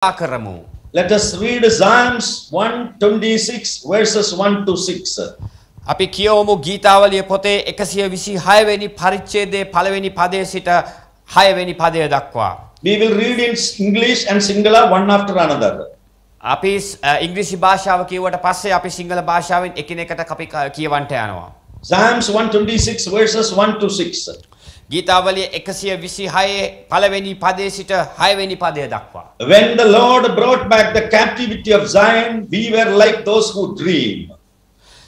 කරමු. Let us read Psalms 126 verses 1 to 6. අපි කියවමු ගීතාවලිය පොතේ 126 වෙනි පරිච්ඡේදයේ පළවෙනි පදයේ සිට 6 වෙනි පදය දක්වා. We will read in English and Sinhala one after another. අපි ඉංග්‍රීසි භාෂාව කියුවට පස්සේ අපි සිංහල භාෂාවෙන් එකිනෙකට අපි කියවන්ට යනවා. Psalms 126 verses 1 to 6. ගීතාවලිය 126 පළවෙනි පදයේ සිට 6 වෙනි පදය දක්වා. When the Lord brought back the captivity of Zion, we were like those who dream.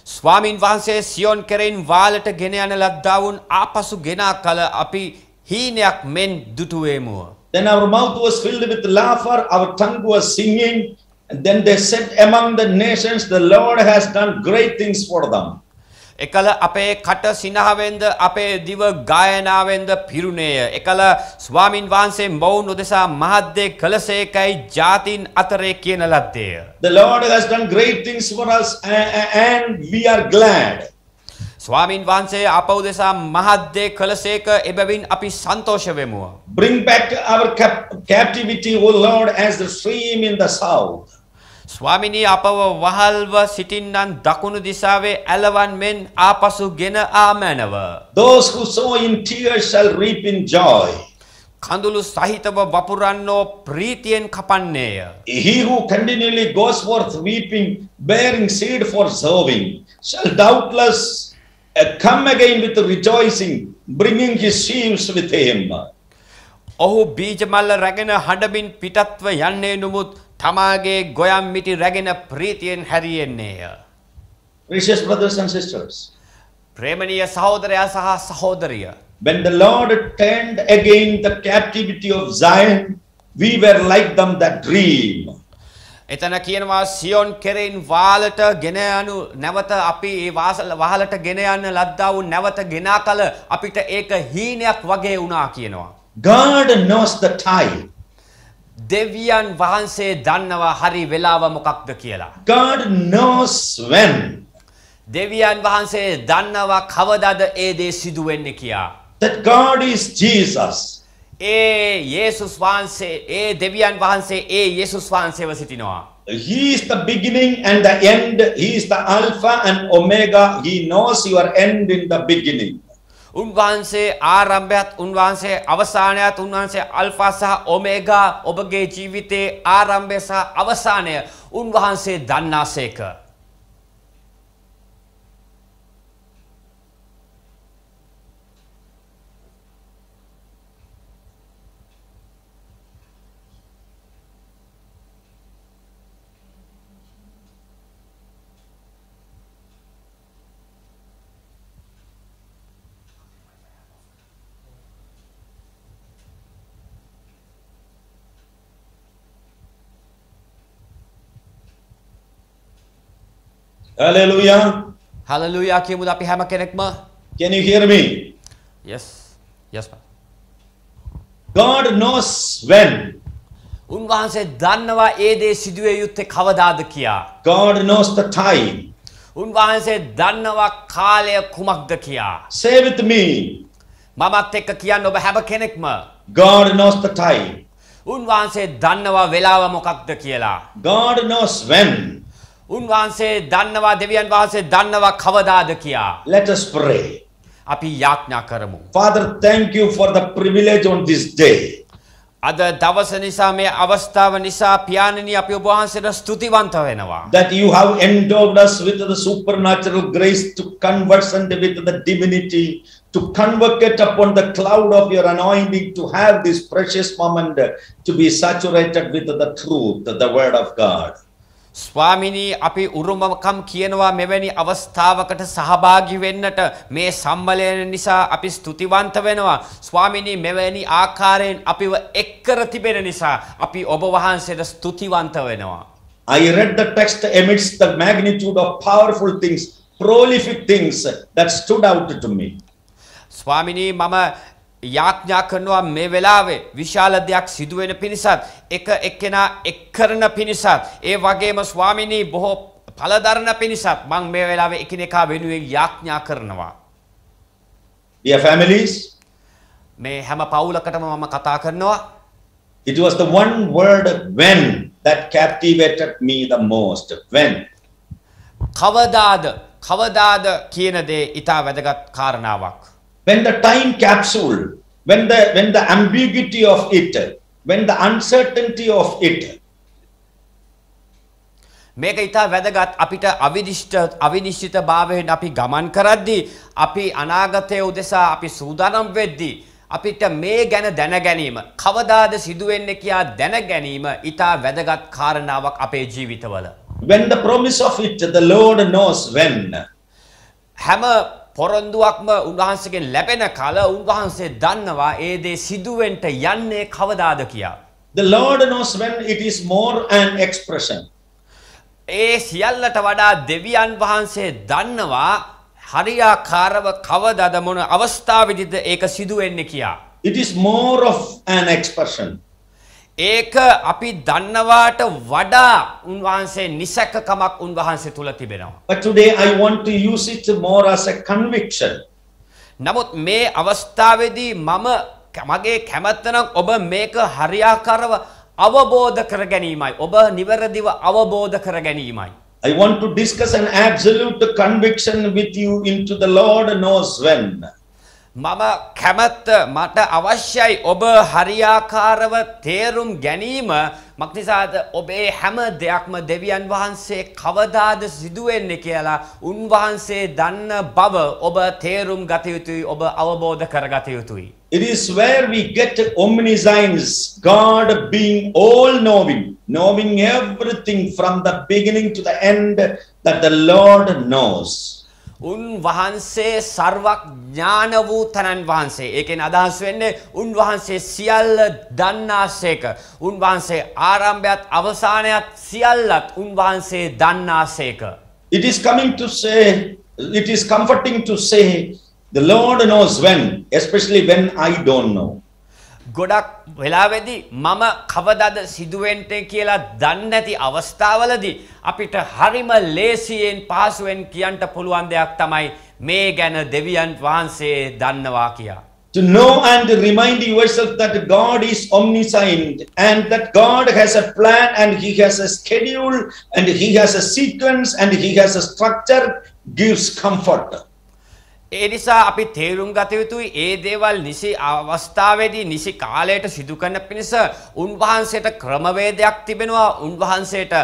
ස්වාමින් වහන්සේ සියොන් කෙරෙන් වාලට ගෙන යන ලද්දාවුන් ආපසු ගෙනා කල අපි හීනයක් මෙන් දුටුවෙමු. Then our mouth was filled with laughter, our tongue was singing, and then they said among the nations, the Lord has done great things for them. එකල අපේ කට සිනහවෙන්ද අපේ දිව ගායනාවෙන්ද පිරුණේය. එකල ස්වාමින් වහන්සේ මොවුන් උදෙසා මහත් දේ කළසේකයි ජාතීන් අතරේ කියන ලද්දේය. The Lord has done great things for us and we are glad. ස්වාමින් වහන්සේ අප උදෙසා මහත් දේ කළසේක එබැවින් අපි සන්තෝෂ වෙමු. Bring back our captivity, O Lord, as the stream in the south. ස්වාමිනී අපව වහල්ව සිටින්නන් දකුණු දිසාවේ ඇලවන් මෙන් ආපසු ගෙන ආමැනව. Those who sow in tears shall reap in joy. කඳුළු සහිතව වපුරන්නෝ ප්‍රීතියෙන් කපන්නේය. He who continually goes forth weeping, bearing seed for sowing, shall doubtless come again with rejoicing, bringing his sheaves with him. ඔහු බීජමල්ල රැගෙන හඬමින් පිටත්ව යන්නේ නුමුත් තමාගේ ගොයම් මිටි රැගෙන ප්‍රීතියෙන් හැරියෙන්නේය. Precious brothers and sisters, ප්‍රේමණීය සහෝදරයා සහ සහෝදරිය, when the Lord turned again the captivity of Zion, we were like them that dream. එතන කියනවා සියොන් කෙරෙන් වාලට ගෙන යනු නැවත අපි ඒ වහලට ගෙන යන ලද්දා වූ නැවත ගෙනා කල අපිට ඒක හීනයක් වගේ වුණා කියනවා. God knows the time. දෙවියන් වහන්සේ දන්නවා හරි වෙලාව මොකක්ද කියලා. God knows when. දෙවියන් වහන්සේ දන්නවා කවදාද ඒ දේ සිදු වෙන්නේ කියා. That God is Jesus. ඒ යේසුස් වහන්සේ ඒ දෙවියන් වහන්සේ ඒ යේසුස් වහන්සේව සිටිනවා. He is the beginning and the end. He is the Alpha and Omega. He knows your end in the beginning. උන්වහන්සේ ආරම්භයත් උන්වහන්සේ අවසානයත් උන්වහන්සේ අල්ෆා සහ ඔමේගා ඔබගේ ජීවිතයේ ආරම්භය සහ අවසානය උන්වහන්සේ දන්නාසේක. Hallelujah. හලෙලූයා කියමුද අපි හැම කෙනෙක්ම? Can you hear me? Yes. Yes. God knows when. උන්වහන්සේ දන්නවා ඒ දේ සිදුවේ යුත්තේ කවදාද කියා. God knows the time. උන්වහන්සේ දන්නවා කාලය කුමක්ද කියා. Say with me. මමත් එක්ක කියන්න ඔබ හැම කෙනෙක්ම. God knows the time. උන්වහන්සේ දන්නවා වෙලාව මොකක්ද කියලා. God knows when. උන්වහන්සේ දන්නවා දෙවියන් වහන්සේ දන්නවා කවදාද කියා. Let us pray. අපි යාඥා කරමු. Father, thank you for the privilege on this day. අද දවස නිසා මේ අවස්ථාව නිසා පියාණනි අපි ඔබ වහන්සේට ස්තුතිවන්ත වෙනවා. That you have endowed us with the supernatural grace to conversant with the divinity, to convocate upon the cloud of your anointing, to have this precious moment to be saturated with the truth, the word of God. ස්වාමිනී අපි උරුමකම් කියනවා මෙවැනි අවස්ථාවකට සහභාගී වෙන්නට මේ සම්මලන නිසා අපි ස්තුතිවන්ත වෙනවා. ස්වාමිනී මෙවැනි ආකාරයෙන් අපිව එක්කර තිබෙන නිසා අපි ඔබ වහන්සේට ස්තුතිවන්ත වෙනවා. I read the text amidst the magnitude of powerful things, prolific things that stood out to me. ස්වාමිනී මම යාඥා කරනවා මේ වෙලාවේ විශාල දෙයක් සිදු වෙන පිණිසත් එක එක්කෙනා එක් කරන පිණිසත් ඒ වගේම ස්වාමිනී බොහෝ ඵලදරන පිණිසත් මම මේ වෙලාවේ එකිනෙකා වෙනුවෙන් යාඥා කරනවා. Dear families, මේ හැම පවුලකටම මම කතා කරනවා. It was the one word when that captivated me the most. When. කවදාද කියන දේ ඊට වැදගත් කාරණාවක්. When the time capsule, when the ambiguity of it, when the uncertainty of it. මේක ඊට වැදගත් අපිට අවිනිශ්චිත භාවයෙන් අපි ගමන් කරද්දී අපි අනාගතයේ උදෙසා අපි සූදානම් වෙද්දී අපිට මේ ගැන දැන ගැනීම කවදාද සිදු වෙන්නේ කියා දැන ගැනීම ඊට වැදගත් කාරණාවක් අපේ ජීවිතවල. When the promise of it, the Lord knows when. හැම පොරොන්දුවක්ම උන්වහන්සේගෙන් ලැබෙන කල උන්වහන්සේ දන්නවා ඒ දේ සිදු වෙන්න යන්නේ කවදාද කියා. The Lord knows when it is more an expression. ඒ සියල්ලට වඩා දෙවියන් වහන්සේ දන්නවා හරියාකාරව කවදාද මොන අවස්ථාවෙදිද ඒක සිදු වෙන්නේ කියා. It is more of an expression. ඒක අපි දන්නවාට වඩා උන්වහන්සේ නිසකකමක් උන්වහන්සේ තුල තිබෙනවා. But today I want to use it more as a conviction. නමුත් මේ අවස්ථාවේදී මගේ කැමැත්ත නම් ඔබ මේක හරියාකාරව අවබෝධ කර ගැනීමයි. ඔබ නිවැරදිව අවබෝධ කර ගැනීමයි. I want to discuss an absolute conviction with you into the Lord knows when. මම කැමැත්ත මට අවශ්‍යයි ඔබ හරියාකාරව තේරුම් ගැනීම මක්නිසාද ඔබේ හැම දෙයක්ම දෙවියන් වහන්සේ කවදාද සිදු වෙන්නේ කියලා උන්වහන්සේ දන්න බව ඔබ තේරුම් ගත යුතුයි ඔබ අවබෝධ කරගත යුතුයි. It is where we get omniscience, God being all knowing, knowing everything from the beginning to the end that the Lord knows. උන්වහන්සේ සර්වඥාන වූ තනන් වහන්සේ. ඒකෙන් අදහස් වෙන්නේ උන්වහන්සේ සියල්ල දන්නාසේක. උන්වහන්සේ ආරම්භයත් අවසානයත් සියල්ලත් උන්වහන්සේ දන්නාසේක. It is coming to say, it is comforting to say, the Lord knows when, especially when I don't know. ගොඩක් වෙලාවෙදී මම කවදාද සිදුවෙන්න කියලා දන්නේ නැති අවස්ථාවලදී අපිට හරිම ලේසියෙන් පහසුවෙන් කියන්න පුළුවන් දෙයක් තමයි මේ ගැන දෙවියන් වහන්සේ දන්නවා කියා. To know and remind yourself that God is omniscient and that God has a plan and He has a schedule and He has a sequence and He has a structure gives comfort. ඒ නිසා අපි තේරුම් ගත යුතුයි ඒ දේවල් නිසි අවස්ථාවේදී නිසි කාලයට සිදු කරන පිණිස උන්වහන්සේට ක්‍රමවේදයක් තිබෙනවා උන්වහන්සේට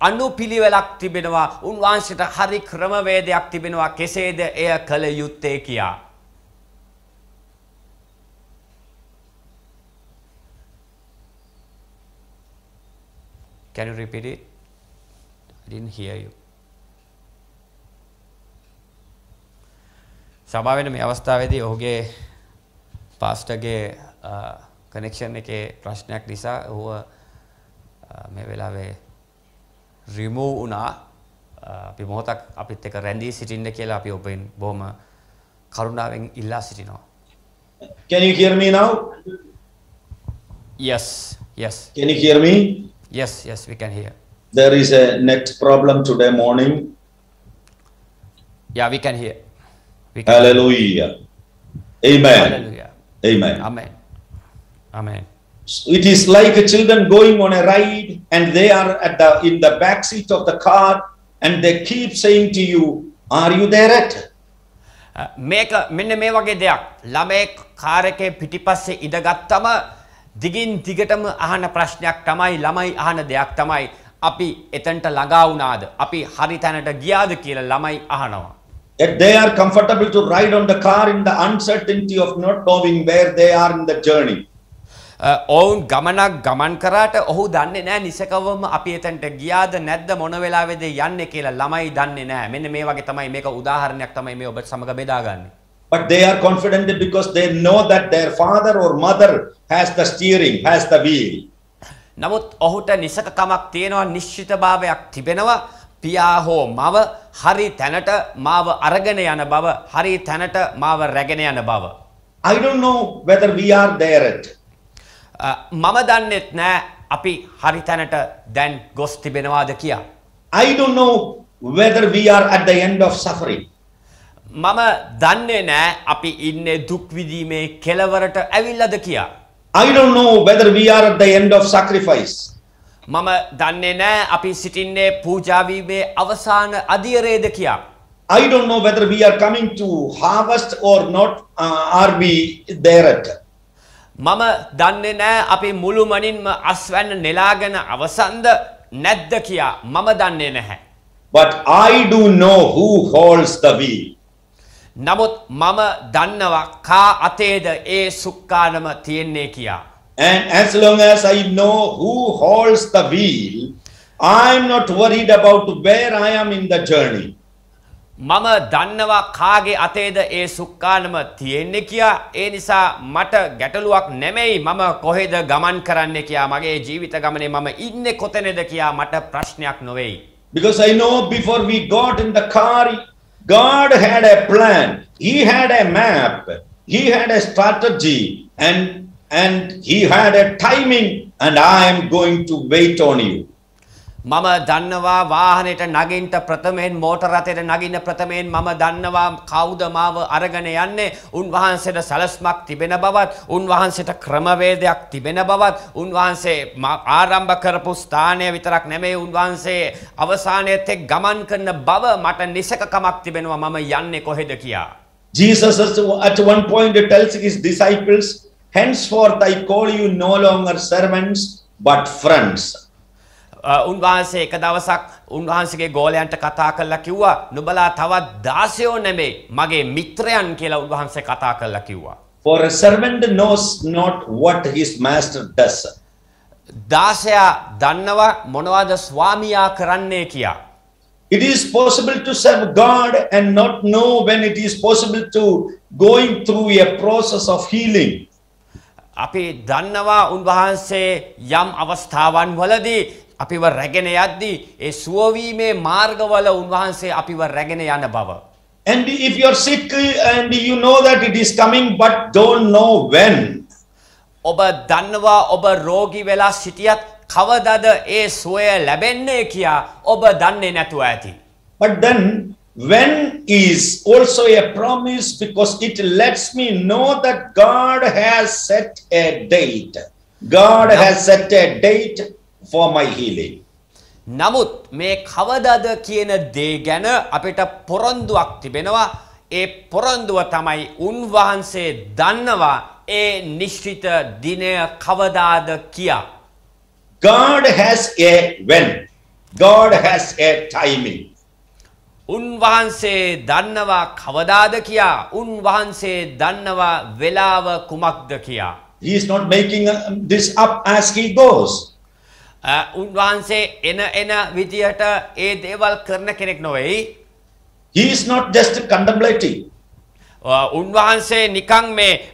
අනුපිළිවෙලක් තිබෙනවා උන්වහන්සේට හරි ක්‍රමවේදයක් තිබෙනවා කෙසේද එය කළ යුත්තේ කියා. Can you repeat it? I didn't hear you. සභාවෙන මේ අවස්ථාවේදී ඔහුගේ පාස්ටර්ගේ කනෙක්ෂන් එකේ ප්‍රශ්නයක් නිසා ඔහුව මේ වෙලාවේ රිමූව් වුණා. අපි මොහොතක් අපිත් එක්ක රැඳී සිටින්න කියලා අපි ඔබෙන් බොහොම කරුණාවෙන් ඉල්ලා සිටිනවා. Can you hear me now? Yes. Can you hear me? Yes, we can hear. There is a net problem today morning. Yeah, we can hear. Hallelujah. Amen. Hallelujah. Amen. Amen. It is like children going on a ride and they are in the back seat of the car and they keep saying to you, are you there yet? මේක මෙන්න මේ වගේ දෙයක්. ළමයෙක් car එකේ පිටිපස්සේ ඉඳගත්තම දිගින් දිගටම අහන ප්‍රශ්නයක් තමයි ළමයි අහන දෙයක් තමයි අපි එතනට ළඟා වුණාද? අපි හරි තැනට ගියාද කියලා ළමයි අහනවා. Yet they are comfortable to ride on the car in the uncertainty of not knowing where they are in the journey. ඔවුන් ගමනක් ගමන් කරාට ඔහු දන්නේ නැහැ නිසකවම අපි එතනට ගියාද නැද්ද මොන වෙලාවෙද යන්නේ කියලා ළමයි දන්නේ නැහැ. මෙන්න මේ වගේ තමයි මේක උදාහරණයක් තමයි මේ ඔබත් සමග බෙදාගන්නේ. But they are confident because they know that their father or mother has the steering, has the wheel. නමුත් ඔහුට නිසකකමක් තියෙනවා නිශ්චිතභාවයක් තිබෙනවා. පියා හෝ මව හරි තැනට මාව අරගෙන යන බව හරි තැනට මාව රැගෙන යන බව. I don't know whether we are there yet. මම දන්නෙත් නෑ අපි හරි තැනට දැන් ගොස් තිබෙනවාද කියා. I don't know whether we are at the end of suffering. මම දන්නේ නෑ අපි ඉන්නේ දුක් විඳීමේ කෙලවරට ඇවිල්ලාද කියා. I don't know whether we are at the end of sacrifice. මම දන්නේ නැහැ අපි සිටින්නේ පූජා වීමේ අවසාන අදියරේද කියා. I don't know whether we are coming to harvest or not. Are we there at? මම දන්නේ නැහැ අපි මුළුමනින්ම අස්වැන්න නෙලාගෙන අවසන්ද නැද්ද කියා. මම දන්නේ නැහැ. But I do know who holds the wheel. නමුත් මම දන්නවා කා අතේද ඒ සුක්කානම තියෙන්නේ කියා. And as long as I know who holds the wheel, I'm not worried about where I am in the journey. මම දන්නවා කාගේ අතේද ඒ සුක්කානම තියෙන්නේ කියා. ඒ නිසා මට ගැටලුවක් නෙමෙයි මම කොහෙද ගමන් කරන්නේ කියා. මගේ ජීවිත ගමනේ මම ඉන්නේ කොතැනද කියා මට ප්‍රශ්නයක් නොවේයි. Because I know before we got in the car, God had a plan. He had a map. He had a strategy. And he had a timing. And I am going to wait on you. මම දන්නවා වාහනේට නගින්න ප්‍රථමයෙන් මෝටර රථයට නගින්න ප්‍රථමයෙන් මම දන්නවා කවුද මාව අරගෙන යන්නේ. උන්වහන්සේට සලස්මක් තිබෙන බවත් උන්වහන්සේට ක්‍රමවේදයක් තිබෙන බවත් උන්වහන්සේ ආරම්භ කරපු ස්ථානය විතරක් නෙමෙයි උන්වහන්සේ අවසානයේත් ගමන් කරන බව මට නිසකකමක් තිබෙනවා මම යන්නේ කොහෙද කියා. Jesus at one point tells his disciples, henceforth I call you no longer servants but friends. උන්වහන්සේ එක දවසක් උන්වහන්සේගේ ගෝලයන්ට කතා කරලා කිව්වා නුඹලා තවත් දාසයෝ නෙමෙයි මගේ මිත්‍රයන් කියලා උන්වහන්සේ කතා කරලා කිව්වා. For a servant knows not what his master does. දාසයා දන්නවා මොනවද ස්වාමියා කරන්නේ කියා. It is possible to serve God and not know when it is possible to going through a process of healing. අපි දන්නවා උන්වහන්සේ යම් අවස්ථාවන් වලදී අපිව රැගෙන යද්දී ඒ සුවවීමේ මාර්ගවල උන්වහන්සේ අපිව රැගෙන යන බව. And if you are sick and you know that it is coming but don't know when. ඔබ දන්නවා ඔබ රෝගී වෙලා සිටියත් කවදාද ඒ සුවය ලැබෙන්නේ කියා ඔබ දන්නේ නැතුව ඇති. But then when is also a promise because it lets me know that God has set a date. God has set a date for my healing. නමුත් මේ කවදාද කියන දේ ගැන අපිට පොරොන්දුවක් තිබෙනවා. ඒ පොරොන්දුව තමයි උන්වහන්සේ දන්නවා ඒ නිශ්චිත දිනය කවදාද කියා. God has a when. God has a timing. උන්වහන්සේ දන්නවා කවදාද කියා. උන්වහන්සේ දන්නවා වෙලාව කුමක්ද කියා. He is not making this up as he goes. උන්වහන්සේ එන විදියට ඒ දේවල් කරන කෙනෙක් නොවේයි. He is not just contemplating. උන්වහන්සේ නිකන්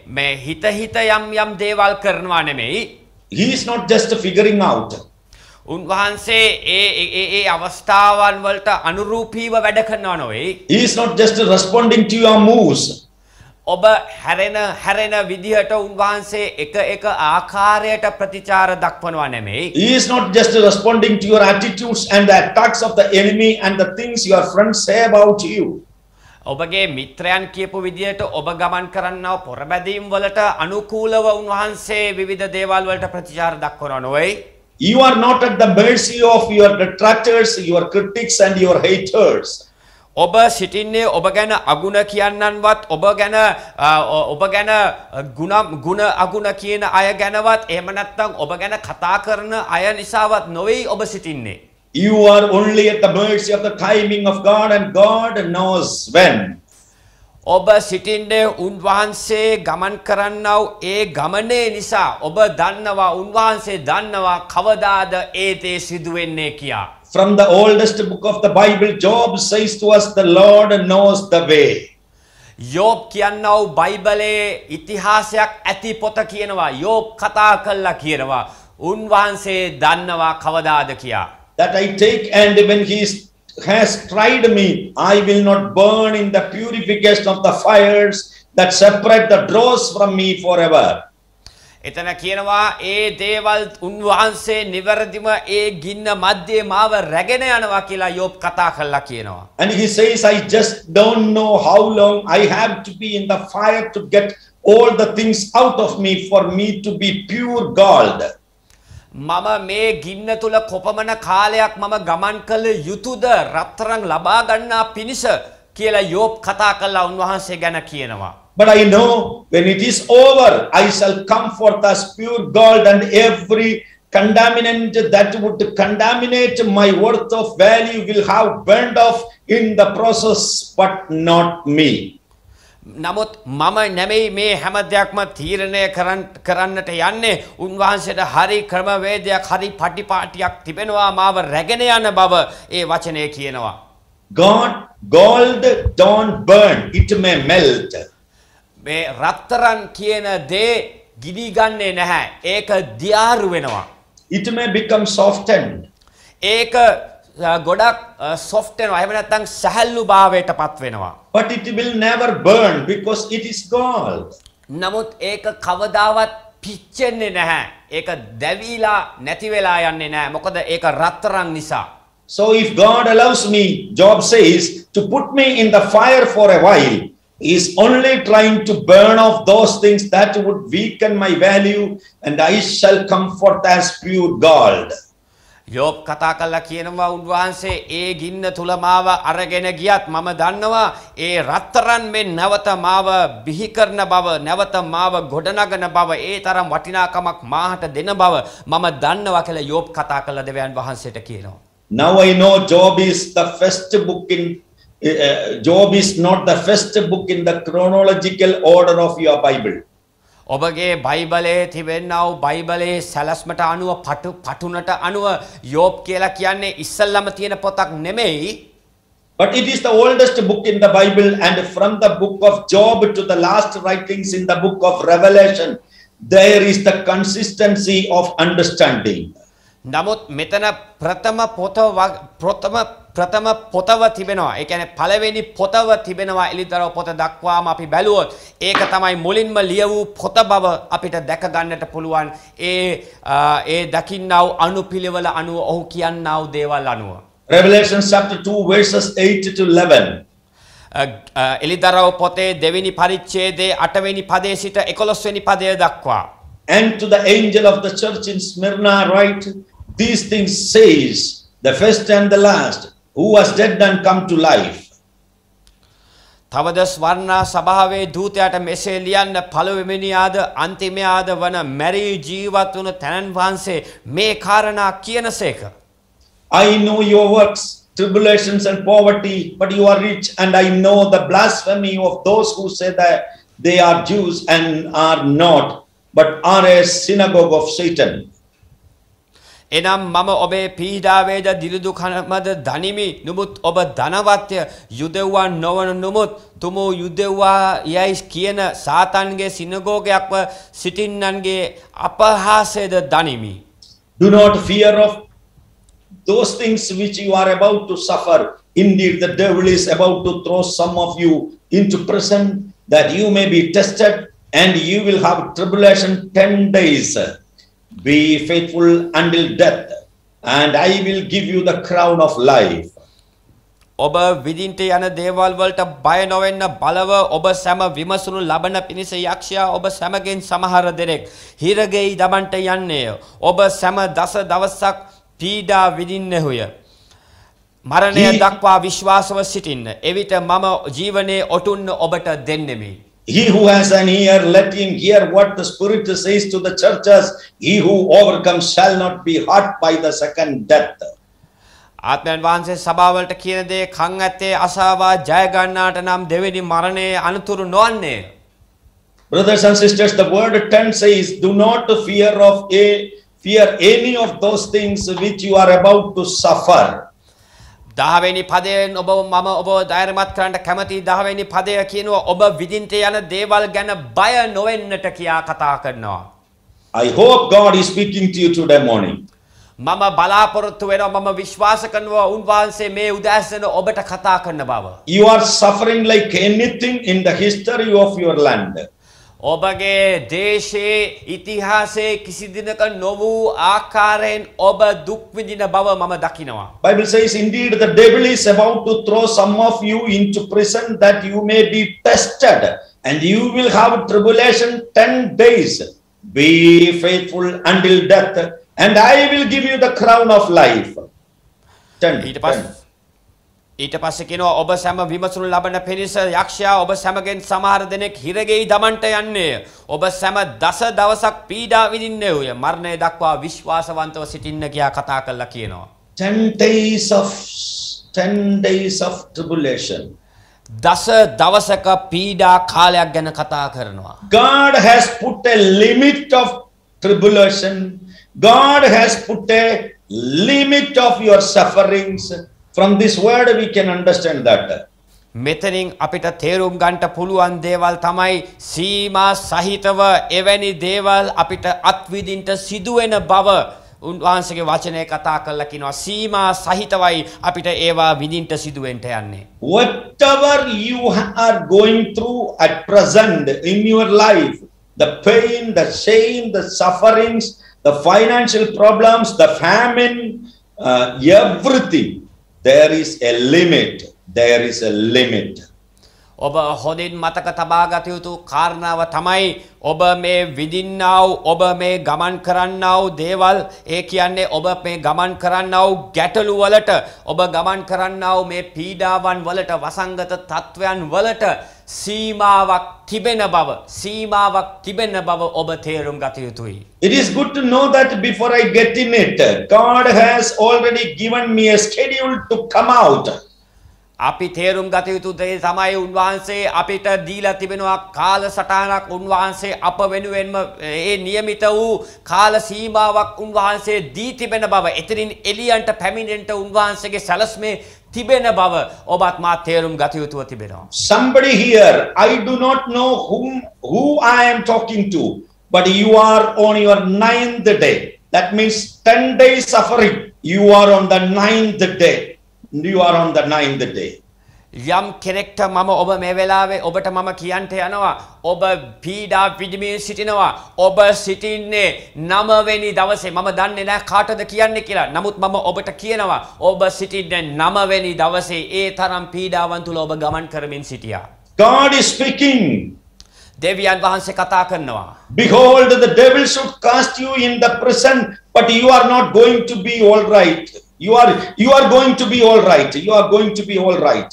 මේ හිත යම් දේවල් කරනවා නෙමෙයි. He is not just figuring out. උන්වහන්සේ ඒ අවස්ථාවන් වලට අනුරූපීව වැඩ කරනවා නොවේ. He is not just responding to your moves. ඔබ හැරෙන විදිහට උන්වහන්සේ එක ආකාරයට ප්‍රතිචාර දක්වනවා නෙමෙයි. He is not just responding to your attitudes and the attacks of the enemy and the things your friends say about you. ඔබගේ මිත්‍රයන් කියපු විදිහට ඔබ ගමන් කරන්නව පොරබැදීම් වලට අනුකූලව උන්වහන්සේ විවිධ දේවල් වලට ප්‍රතිචාර දක්වනවා නොවේ. You are not at the mercy of your detractors, your critics and your haters. ඔබ සිටින්නේ ඔබ ගැන අගුණ කියන්නන්වත් ඔබ ගැන ගුණ අගුණ කියන අය ගැනවත් එහෙම නැත්නම් ඔබ ගැන කතා කරන අය නිසාවත් නොවේ ඔබ සිටින්නේ. You are only at the mercy of the timing of God and God knows when. ඔබ සිටින්නේ උන්වහන්සේ ගමන් කරන්නව ඒ ගමනේ නිසා ඔබ දන්නවා උන්වහන්සේ දන්නවා කවදාද ඒ දේ සිදු වෙන්නේ කියා. From the oldest book of the Bible, Job says to us, the Lord knows the way. යෝබ් කියනවා බයිබලයේ ඉතිහාසයක් ඇති පොත කියනවා. යෝබ් කතා කළා කියනවා උන්වහන්සේ දන්නවා කවදාද කියා. That I take and when he has tried me, I will not burn in the purification of the fires that separate the dross from me forever. එතන කියනවා ඒ දේවල් උන්වහන්සේ නිවැරදිම ඒ ගින්න මැද්දේ මාව රැගෙන යනවා කියලා යෝබ් කතා කළා කියනවා. And he says, I just don't know how long I have to be in the fire to get all the things out of me for me to be pure gold. මම මේ ගින්න තුල කොපමණ කාලයක් මම ගමන් කළ යුතුද රත්තරන් ලබා ගන්නා පිණිස කියලා යෝබ් කතා කළා උන්වහන්සේ ගැන කියනවා. But I know when it is over, I shall come forth as pure gold, and every contaminant that would contaminate my worth of value will have burned off in the process, but not me. නමුත් මම නෙමෙයි මේ හැම දෙයක්ම තීරණය කරන්නට යන්නේ උන්වහන්සේට හරි ක්‍රමවේදයක් හරි පටිපාටියක් තිබෙනවා මාව රැගෙන යන බව ඒ වචනේ කියනවා. Gold don't burn, it may melt. මේ රත්තරන් කියන දේ ගිනි ගන්නේ නැහැ. ඒක දියාරු වෙනවා. It may become softened. ඒක ගොඩක් soft වෙනවා. එහෙම නැත්නම් සැහැල්ලු භාවයට පත් වෙනවා. But it will never burn because it is gold. නමුත් ඒක කවදාවත් පිච්චෙන්නේ නැහැ. ඒක දැවිලා නැති වෙලා යන්නේ නැහැ. මොකද ඒක රත්තරන් නිසා. So if God allows me, Job says, to put me in the fire for a while, he is only trying to burn off those things that would weaken my value, and I shall come forth as pure gold. යෝබ් කතා කළා කියනවා උන්වහන්සේ ඒ ගින්න තුල මාව අරගෙන ගියත් මම දන්නවා ඒ රත්තරන් මේ නැවත මාව බිහි කරන බව නැවත මාව ගොඩනගන බව ඒ තරම් වටිනාකමක් මාහට දෙන බව මම දන්නවා කියලා යෝබ් කතා කළා දෙවියන් වහන්සේට කියනවා. Now I know Job is the first book in Job is not the first book in the chronological order of your Bible. ඔබගේ බයිබලයේ තිබෙනා වූ බයිබලයේ සැලැස්මට අනුව පටුනට අනුව යෝබ් කියලා කියන්නේ ඉස්සල්ලාම තියෙන පොතක් නෙමෙයි. But it is the oldest book in the Bible, and from the book of Job to the last writings in the book of Revelation, there is the consistency of understanding. නමුත් මෙතන ප්‍රථම පොතව තිබෙනවා. ඒ කියන්නේ පළවෙනි පොතව තිබෙනවා එලිදරව් පොත දක්වාම අපි බැලුවොත් ඒක තමයි මුලින්ම ලියවූ පොත බව අපිට දැක ගන්නට පුළුවන්. ඒ දකින්නා වූ අනුපිළිවෙල අනුව ඔහු කියන්නා වූ දේවල් අනුව. Revelation chapter 2 verses 8 to 11. එලිදරව් පොතේ දෙවෙනි පරිච්ඡේදයේ 8 වෙනි පදයේ සිට 11 වෙනි පදය දක්වා. And to the angel of the church in Smyrna write, these things says the first and the last, who was dead and come to life. තවද ස්වර්ණ සභාවේ දූතයාට මෙසේ ලියන්න පළවෙනියාද අන්තිමයාද වන මැරී ජීවත් වුණු තැනන් වහන්සේ මේ කාරණා කියනසේක. I know your works, tribulations and poverty, but you are rich, and I know the blasphemy of those who say that they are Jews and are not, but are a synagogue of Satan. එනම් මම ඔබේ පීඩාවේද දිලිදුකමද දනිමි නුමුත් ඔබ ධනවත්ය යුදෙව්වා නොවන නුමුත් තුමෝ යුදෙව්වා යයි කියන සාතන්ගේ සිනගෝගයක්ව සිටින්නන්ගේ අපහාසයද දනිමි. Do not fear of those things which you are about to suffer. Indeed, the devil is about to throw some of you into prison, that you may be tested, and you will have tribulation 10 days. Be faithful until death, and I will give you the crown of life. ඔබ විදින්ට යන දේවල් වලට බය නොවෙන්න බලව ඔබ සැම විමසනු ලබන පිණිස යක්ෂයා ඔබ සැමගෙන් සමහර දෙනෙක් හිරගෙයි දමන්ට යන්නේය. ඔබ සැම දවසක් පීඩා විඳින්නේය. මරණය දක්වා විශ්වාසව සිටින්න. එවිට මම ජීවනයේ ඔටුන්න ඔබට දෙන්නෙමි. He who has an ear, let him hear what the Spirit says to the churches. He who overcomes shall not be hurt by the second death. ආත්මයන් වහන්සේ සභාවලට කියන දේ කන් ඇත්තේ අසාවා ජය ගන්නාට නම් දෙවෙනි මරණයේ අනතුරු නොවන්නේ. Brothers and sisters, the word 10 says, do not fear any of those things which you are about to suffer. දහවෙනි පදයෙන් ඔබ මම ඔබ ධෛර්යමත් කරන්න කැමති දහවෙනි පදය කියනවා ඔබ විඳින්ට යන දේවල් ගැන බය නොවෙන්නට කියා කතා කරනවා. I hope God is speaking to you today morning. මම බලාපොරොත්තු වෙනවා මම විශ්වාස කරනවා උන්වහන්සේ මේ උදෑසන ඔබට කතා කරන බව. You are suffering like anything in the history of your land. ඔබගේ දේශයේ ඉතිහාසයේ කිසි දිනක නොවූ ආකාරයෙන් ඔබ දුක් විඳින බව මම දකිනවා. Bible says indeed the devil is about to throw some of you into prison that you may be tested, and you will have tribulation 10 days. Be faithful until death, and I will give you the crown of life. 10. ඊට පස්සේ කියනවා ඔබ සැම විමසනු ලබන පිණිස යක්ෂයා ඔබ සැමගෙන් සමහර දෙනෙක් හිරගෙයි දමන්ට යන්නේය. ඔබ සැම දස දවසක් පීඩා විඳින්නේය. මරණය දක්වා විශ්වාසවන්තව සිටින්න කියා කතා කරලා කියනවා. 10 days of tribulation. දස දවසක පීඩා කාලයක් ගැන කතා කරනවා. God has put a limit of tribulation. God has put a limit of your sufferings. From this word we can understand that. මෙතනින් අපිට තේරුම් ගන්නට පුළුවන් දේවල් තමයි සීමා සහිතව එවැනි දේවල් අපිට අත්විඳින්න සිදුවෙන බව උන්වහන්සේගේ වචනය කතා කරලා කියනවා. සීමා සහිතවයි අපිට ඒවා විඳින්න සිදුවෙන්න යන්නේ. Whatever you are going through at present in your life, the pain, the shame, the sufferings, the financial problems, the famine, everything, there is a limit. There is a limit. ඔබ හොඳින් මතක තබා ගත යුතු කාරණාව තමයි ඔබ මේ විඳින්නා වූ ඔබ මේ ගමන් කරන්නා වූ දේවල් ඒ කියන්නේ ඔබ මේ ගමන් කරන්නා වූ ගැටලු වලට ඔබ ගමන් කරන්නා වූ මේ පීඩාවන් වලට වසංගත තත්වයන් වලට සීමාවක් තිබෙන බව ඔබ තේරුම් ගත යුතුයි. It is good to know that before I get in it, God has already given me a schedule to come out. අපි තේරුම් ගත යුතු දේ තමයි උන්වහන්සේ අපිට දීලා තිබෙනවා කාල සටහනක් උන්වහන්සේ අප වෙනුවෙන්ම ඒ නියමිත වූ කාල සීමාවක් උන්වහන්සේ දී තිබෙන බව එතනින් එලියන්ට පැමිණෙන්න උන්වහන්සේගේ සැලැස්මේ තිබෙන බව ඔබත් මා තේරුම් ගත යුතුව තිබෙනවා. Somebody here, I do not know who I am talking to, but you are on your 9th day. That means 10 days suffering. You are on the 9th day. You are on the 9th day. යම් කෙනෙක්ට මම ඔබ මේ වෙලාවේ ඔබට මම කියන්ට යනවා ඔබ පීඩා විඳිමින් සිටිනවා ඔබ සිටින්නේ 9 වෙනි දවසේ මම දන්නේ නැහැ කාටද කියන්නේ කියලා. නමුත් මම ඔබට කියනවා ඔබ සිටින්නේ 9 වෙනි දවසේ ඒ තරම් පීඩාවන් තුල ඔබ ගමන් කරමින් සිටියා. God is speaking. දෙවියන් වහන්සේ කතා කරනවා. Behold, the devil should cast you in the prison, but you are not going to be all right. You are going to be all right. You are going to be all right.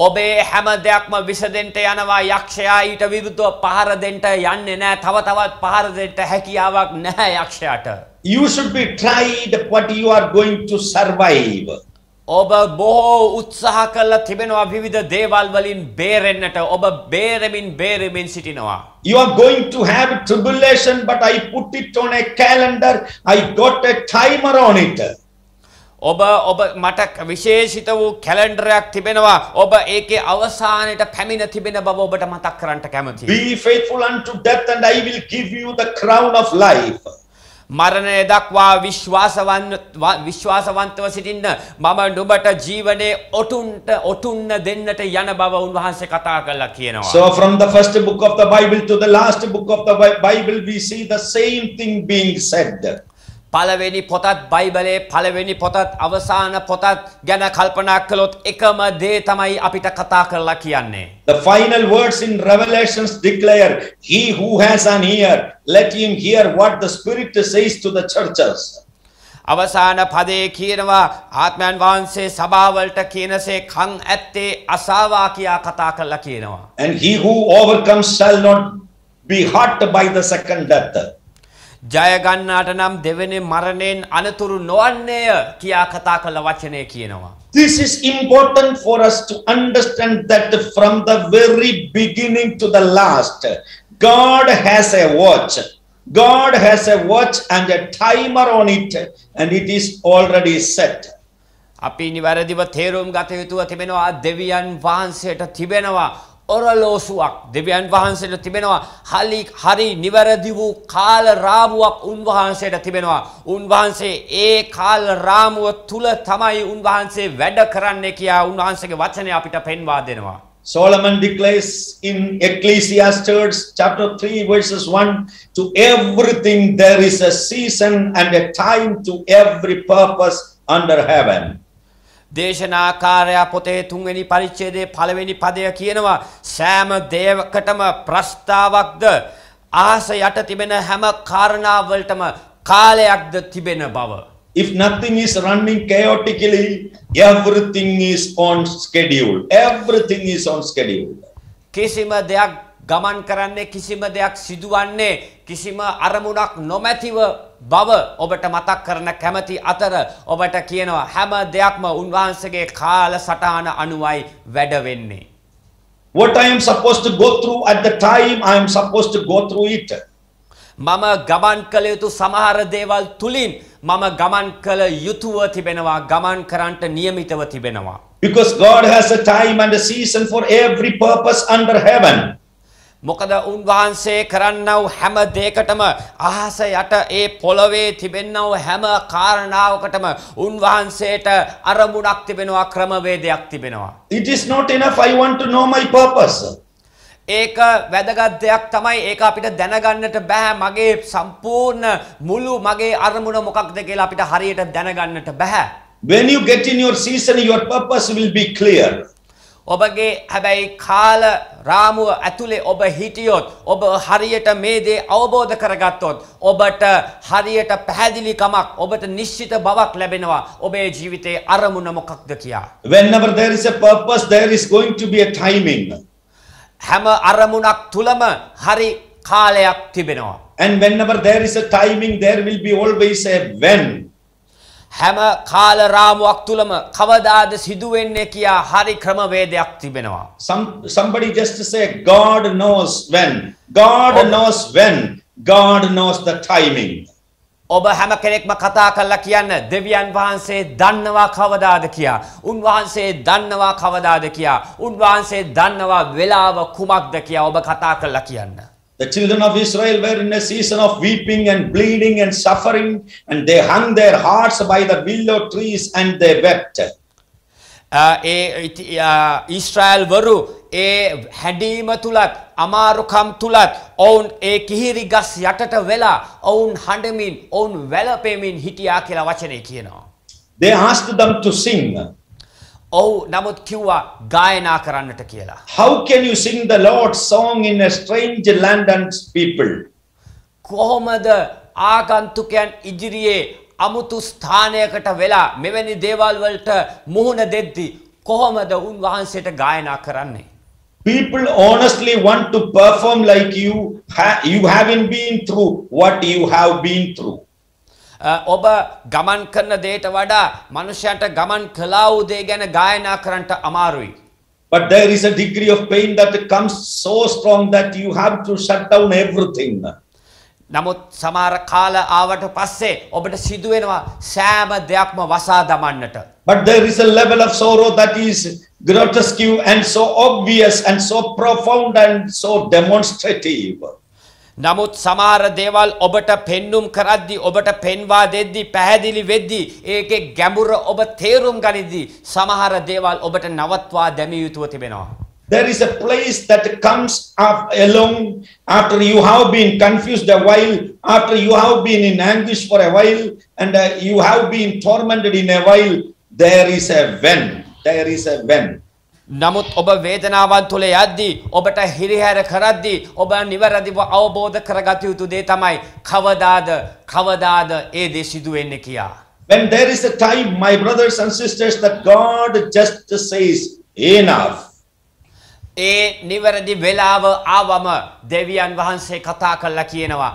ඔබේ හැම දෙයක්ම විසඳෙන්න යනවා. යක්ෂයා ඊට විරුද්ධව පහර දෙන්න යන්නේ නැහැ. තව තවත් පහර දෙන්න හැකියාවක් නැහැ යක්ෂයාට. You should be tried, but you are going to survive. ඔබ බොහෝ උත්සාහ කළා තිබෙනවා විවිධ දේවල් වලින් බේරෙන්නට. ඔබ බේරෙමින් සිටිනවා. You are going to have tribulation, but I put it on a calendar. I got a timer on it. ඔබ මට විශේෂිත වූ කැලෙන්ඩරයක් තිබෙනවා. ඔබ ඒකේ අවසානයේ පැමිණ තිබෙන බව ඔබට මතක් කරන්න කැමතියි. Be faithful unto death, and I will give you the crown of life. මරණය දක්වා විශ්වාසවන්තව සිටින්න මම නුඹට ජීවනයේ ඔටුන්න දෙන්නට යන බව උන්වහන්සේ කතා කළා කියනවා. So from the first book of the Bible to the last book of the Bible, we see the same thing being said. පළවෙනි පොතත් බයිබලයේ පළවෙනි පොතත් අවසාන පොතත් ගැන කල්පනා කළොත් එකම දේ තමයි අපිට කතා කරලා කියන්නේ. The final words in Revelations declare, he who has an ear, let him hear what the Spirit says to the churches. අවසාන පදයේ කියනවා ආත්මයන් වහන්සේ සභාවලට කියනසේ කන් ඇත්තේ අසාවා කියා කතා කරලා කියනවා. And he who overcomes shall not be hurt by the second death. ජය ගන්නාට නම් දෙවෙනි මරණයෙන් අනතුරු නොවන්නේය කියා කතා කළ වචනේ කියනවා. This is important for us to understand that from the very beginning to the last, God has a watch. God has a watch and a timer on it, and it is already set. අපි නිවැරදිව තේරුම් ගත යුතුව තිබෙනවා දෙවියන් වහන්සේට තිබෙනවා ඔරලෝසුවක්. දෙවියන් වහන්සේට තිබෙනවා හරි නිවැරදි වූ කාල රාමුවක් උන්වහන්සේට තිබෙනවා. උන්වහන්සේ ඒ කාල රාමුව තුල තමයි උන්වහන්සේ වැඩ කරන්නේ කියා උන්වහන්සේගේ වචනය අපිට පෙන්වා දෙනවා. Solomon declares in Ecclesiastes chapter 3 verses 1, to everything there is a season and a time to every purpose under heaven. දේශනාකාරයා පොතේ 3 වෙනි පරිච්ඡේදයේ 1 වෙනි පදය කියනවා සෑම දේවකටම ප්‍රස්තාවක්ද ආස යට තිබෙන හැම කාරණාවලටම කාලයක්ද තිබෙන බව. If nothing is running chaotically, everything is on schedule. Everything is on schedule. කිසිම දෙයක් ගමන් කරන්නේ කිසිම දෙයක් සිදුවන්නේ කිසිම අරමුණක් නොමැතිව බව ඔබට මතක් කරන කැමැති අතර ඔබට කියනවා හැම දෙයක්ම උන්වහන්සේගේ කාල සටහන අනුවයි වැඩ වෙන්නේ. What I am supposed to go through at the time, I am supposed to go through it. මම ගමන් කළ යුතු සමහර දේවල් තුලින් මම ගමන් කළ යුතුව තිබෙනවා ගමන් කරන්නට නියමිතව තිබෙනවා. Because God has a time and a season for every purpose under heaven. මොකද උන්වහන්සේ කරන්නව හැම දෙයකටම අහස යට ඒ පොළවේ තිබෙන්නව හැම කාරණාවකටම උන්වහන්සේට අරමුණක් තිබෙනවා ක්‍රමවේදයක් තිබෙනවා. It is not enough. I want to know my purpose. ඒක වැදගත් දෙයක් තමයි ඒක අපිට දැනගන්නට බෑ මගේ සම්පූර්ණ මුළු මගේ අරමුණ මොකක්ද කියලා අපිට හරියට දැනගන්නට බෑ. When you get in your season, your purpose will be clear. ඔබගේ හැබැයි කාල රාමුව ඇතුලේ ඔබ හිටියොත් ඔබ හරියට මේ දේ අවබෝධ කරගත්තොත් ඔබට හරියට පැහැදිලිකමක් ඔබට නිශ්චිත බවක් ලැබෙනවා ඔබේ ජීවිතයේ අරමුණ මොකක්ද කියා. Whenever there is a purpose, there is going to be a timing. හැම අරමුණක් තුලම හරි කාලයක් තිබෙනවා. And whenever there is a timing, there will be always a when. හැම කාල රාමුවක් තුලම කවදාද සිදු වෙන්නේ කියා හරි ක්‍රමවේදයක් තිබෙනවා. Somebody just say God knows when. God knows when. God knows the timing. ඔබ හැම කෙනෙක්ම කතා කරලා කියන්න දෙවියන් වහන්සේ දන්නවා කවදාද කියා. උන්වහන්සේ දන්නවා කවදාද කියා. උන්වහන්සේ දන්නවා වේලාව කුමක්ද කියා ඔබ කතා කරලා කියන්න. The children of Israel were in a season of weeping and bleeding and suffering, and they hung their hearts by the willow trees and they wept. Israel වරු ඒ හැඩීම තුලත් අමාරුකම් තුලත් ඔවුන් ඒ කිහිරි ගස් යටට වෙලා ඔවුන් හඬමින් ඔවුන් වැළපෙමින් හිටියා කියලා වචනේ කියනවා. They asked them to sing. ඔව් නමුත් කිව්වා ගායනා කරන්නට කියලා. How can you sing the Lord's song in a strange land and people? කොහොමද ආගන්තුකයන් ඉදිරියේ අමුතු ස්ථානයකට වෙලා මෙවැනි දේවල් වලට මුහුණ දෙද්දී කොහොමද උන්වහන්සේට ගායනා කරන්නේ? People honestly want to perform like you haven't been through what you have been through. ඔබ ගමන් කරන දේට වඩා මනුෂ්‍යයන්ට ගමන් කළා වූ දේ ගැන ගායනා කරන්නට අමාරුයි. But there is a degree of pain that comes so strong that you have to shut down everything. නමුත් සමහර කාල ආවට පස්සේ ඔබට සිදු වෙනවා සෑම දෙයක්ම වසා දමන්නට. But there is a level of sorrow that is grotesque and so obvious and so profound and so demonstrative. නමුත් සමහර දේවල් ඔබට පෙන්눔 කරද්දී ඔබට පෙන්වා දෙද්දී පැහැදිලි වෙද්දී ඒකේ ගැඹුර ඔබ තේරුම් ගනිද්දී සමහර දේවල් ඔබට නවත්වා දැමිය යුතුව තිබෙනවා. There is a place that comes up along after you have been confused a while, after you have been in anguish for a while, and you have been tormented in a while. There is a when. There is a when. නමුත් ඔබ වේදනාවන් තුල යද්දී ඔබට හිරිහැර කරද්දී ඔබ නිවැරදිව අවබෝධ කරගත යුතු දේ තමයි කවදාද ඒ දේ සිදු වෙන්නේ කියා. When there is a time, my brothers and sisters, that God just says enough. ඒ නිවැරදි වේලාව ආවම දෙවියන් වහන්සේ කතා කරලා කියනවා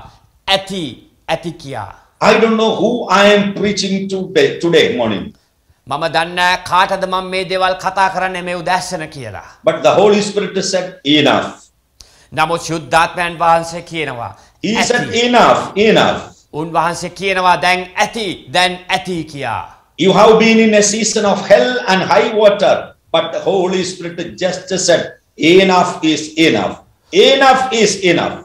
ඇති කියා. I don't know who I am preaching to today morning. මම දන්නේ කාටද මම මේ දේවල් කතා කරන්නේ මේ උදැස්සන කියලා. But the Holy Spirit said enough. නමුත් ශුද්ධාත්මයන් වහන්සේ කියනවා He said enough. උන්වහන්සේ කියනවා දැන් ඇති කියා. You have been in a season of hell and high water, but the Holy Spirit just said enough is enough. Enough is enough.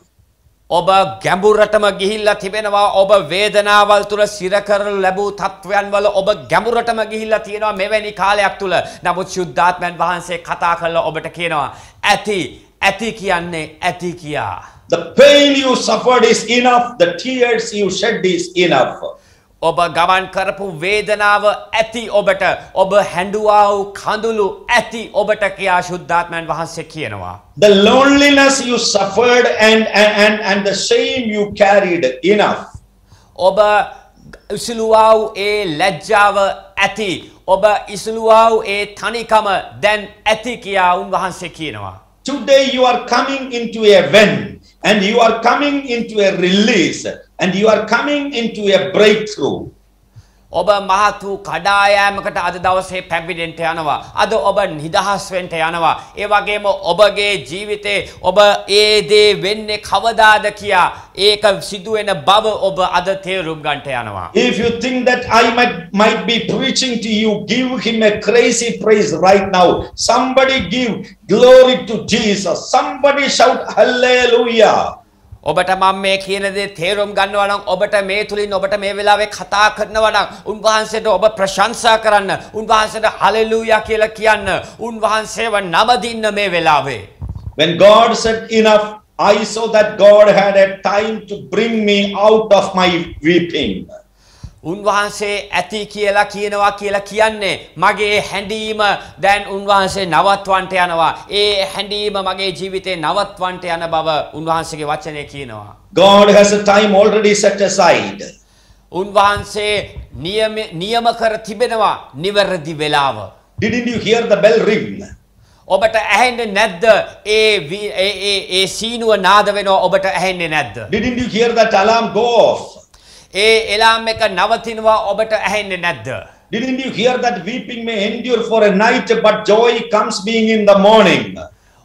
ඔබ ගැඹුරටම ගිහිල්ලා තිබෙනවා ඔබ වේදනාවල් තුල සිර කරලු ලැබූ තත්වයන් වල ඔබ ගැඹුරටම ගිහිල්ලා තියෙනවා මෙවැනි කාලයක් තුල. නමුත් ශුද්ධාත්මයන් වහන්සේ කතා කරලා ඔබට කියනවා ඇති කියන්නේ ඇති කියා. The pain you suffered is enough. The tears you shed is enough. ඔබ ගමන් කරපු වේදනාව ඇති ඔබට ඔබ හැඬුවා වූ කඳුළු ඇති ඔබට කියා ශුද්ධාත්මයන් වහන්සේ කියනවා. The loneliness you suffered and the shame you carried enough. ඔබ ඉසුළුවා වූ ඒ ලැජ්ජාව ඇති ඔබ ඉසුළුවා වූ ඒ තනිකම දැන් ඇති කියා උන්වහන්සේ කියනවා. Today you are coming into a vent and you are coming into a release and you are coming into a breakthrough. ඔබ මහත් වූ කඩායෑමකට අද දවසේ පැමිණෙන්න යනවා. අද ඔබ නිදහස් වෙන්න යනවා. ඒ වගේම ඔබගේ ජීවිතේ ඔබ ඒ දේ වෙන්නේ කවදාද කියා ඒක සිදුවෙන බව ඔබ අද තේරුම් ගන්නට යනවා. If you think that I might be preaching to you, give him a crazy praise right now. Somebody give glory to Jesus. Somebody shout hallelujah. ඔබට මම මේ කියන දේ තේරුම් ගන්නවා නම් ඔබට මේ තුලින් ඔබට මේ වෙලාවේ කතා කරනවා නම් උන්වහන්සේට ඔබ ප්‍රශංසා කරන්න උන්වහන්සේට හලෙලූයා කියලා කියන්න උන්වහන්සේව නම දින්න මේ වෙලාවේ. When God said enough, I saw that God had a time to bring me out of my weeping. උන්වහන්සේ ඇති කියලා කියනවා කියලා කියන්නේ මගේ හැඬීම දැන් උන්වහන්සේ නවත්වන්නට යනවා. ඒ හැඬීම මගේ ජීවිතේ නවත්වන්නට යන බව උන්වහන්සේගේ වචනේ කියනවා. God has a time already set aside. උන්වහන්සේ නියම කර තිබෙනවා නිවැරදි වේලාව. Didn't you hear the bell ring? ඔබට ඇහෙන්නේ නැද්ද? ඒ සීනුව නාද වෙනවා ඔබට ඇහෙන්නේ නැද්ද? Didn't you hear that alarm go off? A alarm එක නවතිනවා ඔබට ඇහෙන්නේ නැද්ද? Didn't you hear that weeping may endure for a night but joy comes being in the morning?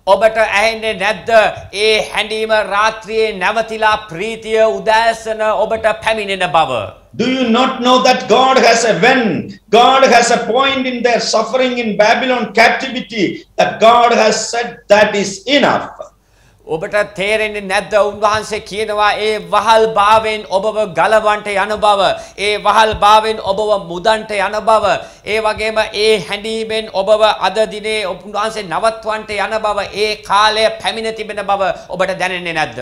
ඔබට ඇහෙන්නේ නැද්ද? ඒ හැඬීම රාත්‍රියේ නැවතිලා ප්‍රීතිය උදෑසන ඔබට පැමිණෙන බව. Do you not know that God has a when? God has a point in their suffering in Babylon captivity that God has said that is enough. ඔබට තේරෙන්නේ නැද්ද උන්වහන්සේ කියනවා ඒ වහල් භාවයෙන් ඔබව ගලවන්නට යන බව ඒ වහල් භාවයෙන් ඔබව මුදන්ට යන බව ඒ වගේම ඒ හැඬීමෙන් ඔබව අද දිනේ උන්වහන්සේ නවත්වන්නට යන බව ඒ කාලය පැමිණ තිබෙන බව ඔබට දැනෙන්නේ නැද්ද?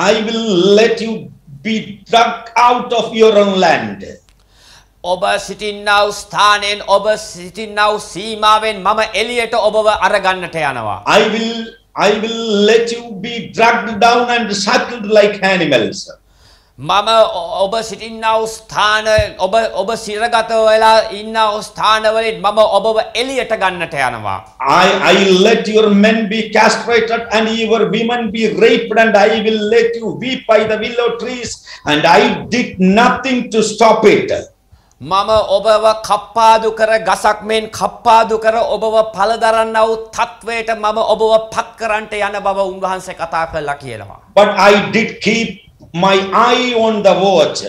I will let you be dragged out of your own land. ඔබ සිටින්නා වූ ස්ථානයෙන් ඔබ සිටින්නා වූ සීමාවෙන් මම එළියට ඔබව අරගන්නට යනවා. I will let you be dragged down and shackled like animals. මම ඔබ සිටින්නා වූ ස්ථාන ඔබ සිරගත වෙලා ඉන්නා වූ ස්ථානවලින් මම ඔබව එළියට ගන්නට යනවා. I let your men be castrated and your women be raped and I will let you weep by the willow trees and I did nothing to stop it. මම ඔබව කප්පාදු කර ගසක් මෙන් කප්පාදු කර ඔබව පළදරන්නා වූ තත්වයට මම ඔබව පත් කරන්නට යන බව උන්වහන්සේ කතා කළා කියනවා. But I did keep my eye on the watch.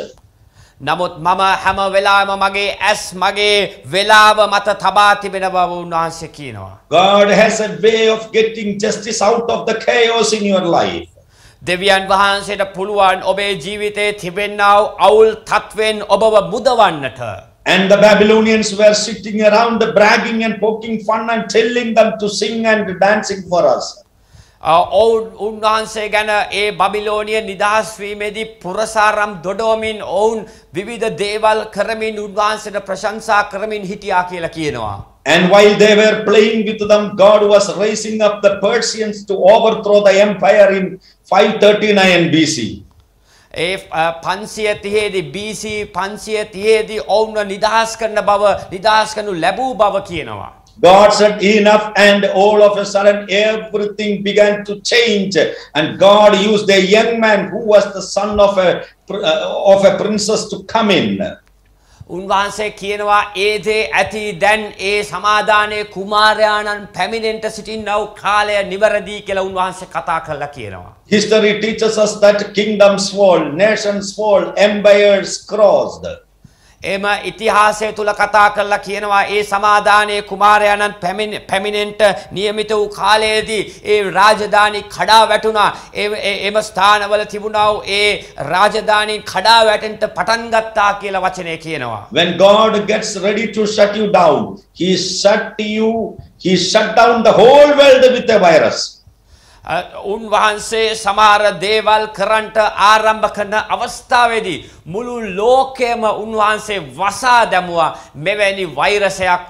නමුත් මම හැම වෙලාවෙම මගේ ඇස් මගේ වෙලාව මත තබා තිබෙන බව උන්වහන්සේ කියනවා. God has a way of getting justice out of the chaos in your life. දෙවියන් වහන්සේට පුළුවන් ඔබේ ජීවිතයේ තිබෙනා වූ අවුල් තත්වෙන් ඔබව මුදවන්නට. And the Babylonians were sitting around bragging and poking fun and telling them to sing and dancing for us. උන්වහන්සේ ගැන ඒ බබිලෝනිය නිදහස් වීමේදී පුරසාරම් දොඩවමින් ඔවුන් විවිධ දේවල් කරමින් උන්වහන්සේට ප්‍රශංසා කරමින් හිටියා කියලා කියනවා. And while they were playing with them, God was raising up the Persians to overthrow the empire in 539 BC. A 530 BC 530 ඔවුන් නිදහස් කරන බව නිදහස් කරනු ලැබූ බව කියනවා. God said enough and all of a sudden everything began to change and God used a young man who was the son of a princess to come in. උන්වහන්සේ කියනවා ඒ දේ ඇති දැන් ඒ සමාදානයේ කුමාරයාණන් පැමිණෙන්ට සිටින්නව කාලය නිවැරදි කියලා උන්වහන්සේ කතා කළා කියනවා. History teaches us that kingdoms fall, nations fall, empires crossed. එම ඉතිහාසය තුල කතා කරලා කියනවා ඒ සමාදානයේ කුමාරයාණන් පැමිණෙන්ට නියමිත වූ කාලයේදී ඒ රාජධානි කඩා වැටුණා. එම ස්ථානවල තිබුණා වූ ඒ රාජධානි කඩා වැටෙන්න පටන් ගත්තා කියලා වචනේ කියනවා. When God gets ready to shut you down, he shut down the whole world with a virus. උන්වහන්සේ සමහර දේවල් කරන්ට ආරම්භ කරන අවස්ථාවේදී මුළු ලෝකයම උන්වහන්සේ වසා දැමුවා මෙවැනි වෛරසයක්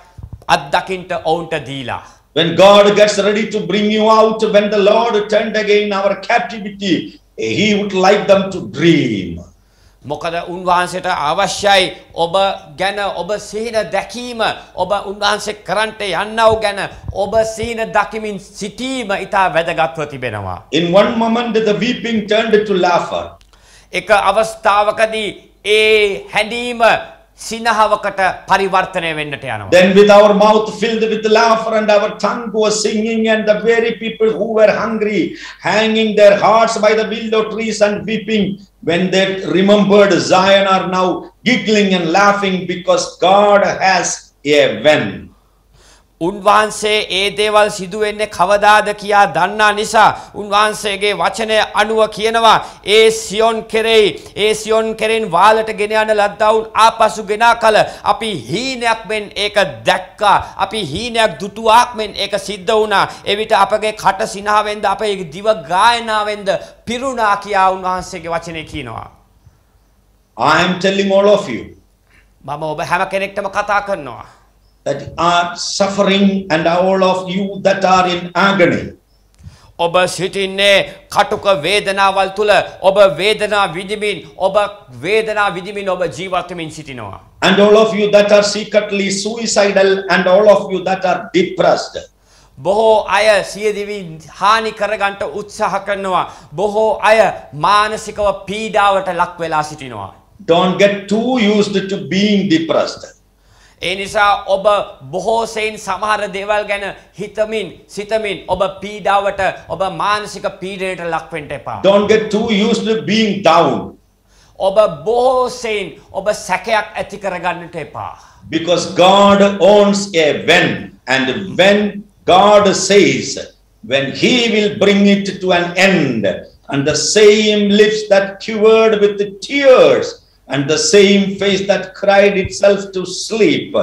අත්දකින්ට ඔවුන්ට දීලා. When God gets ready to bring you out, when the Lord turned again our captivity, He would like them to dream. මොකද උන්වහන්සේට අවශ්‍යයි ඔබ ගැන ඔබ සිහින දැකීම ඔබ උන්වහන්සේ කරන්ට යන්නව ගැන ඔබ සිහින දකිමින් සිටීම ඉතා වැදගත්ව තිබෙනවා. In one moment, the weeping turned to laughter. එක අවස්ථාවකදී ඒ හැඬීම සිනහවකට පරිවර්තනය වෙන්නට යනවා. Then with our mouth filled with laughter and our tongue was singing, and the very people who were hungry, hanging their hearts by the willow trees and weeping, when they remembered Zion, are now giggling and laughing because God has a wen. උන්වහන්සේ ඒ දේවල් සිදු වෙන්නේ කවදාද කියා දන්නා නිසා උන්වහන්සේගේ වචනය අනුව කියනවා ඒ සියොන් කෙරෙන් වාලට ගෙන යන ලද්දාවුන් ආපසු ගෙනා කල අපි හීනයක් මෙන් ඒක දැක්කා අපි හීනයක් දුටුවාක් මෙන් ඒක සිද්ධ වුණා එවිට අපගේ කට සිනහවෙන්ද අපේ දිව ගායනාවෙන්ද පිරුණා කියා උන්වහන්සේගේ වචනේ කියනවා. I am telling all of you මම ඔබ හැම කෙනෙක්ටම කතා කරනවා that are suffering, and all of you that are in agony. ඔබ සිටින්නේ කටුක වේදනාවල් තුල ඔබ වේදනා විඳිමින් ඔබ ජීවත් වෙමින් සිටිනවා. And all of you that are secretly suicidal, and all of you that are depressed. බොහෝ අය සියදිවි හානි කරගන්නට උත්සාහ කරනවා. බොහෝ අය මානසිකව පීඩාවට ලක් වෙලා සිටිනවා. Don't get too used to being depressed. ඒ නිසා ඔබ බොහෝ සෙයින් සමහර දේවල් ගැන සිතමින් ඔබ පීඩාවට ඔබ මානසික පීඩනයට ලක් වෙන්න එපා. Don't get too used to being down. ඔබ බොහෝ සෙයින් ඔබ සැකයක් ඇති කරගන්නට එපා. Because God owns a when, and when God says, when He will bring it to an end, and the same lips that quivered with the tears, and the same face that cried itself to sleep,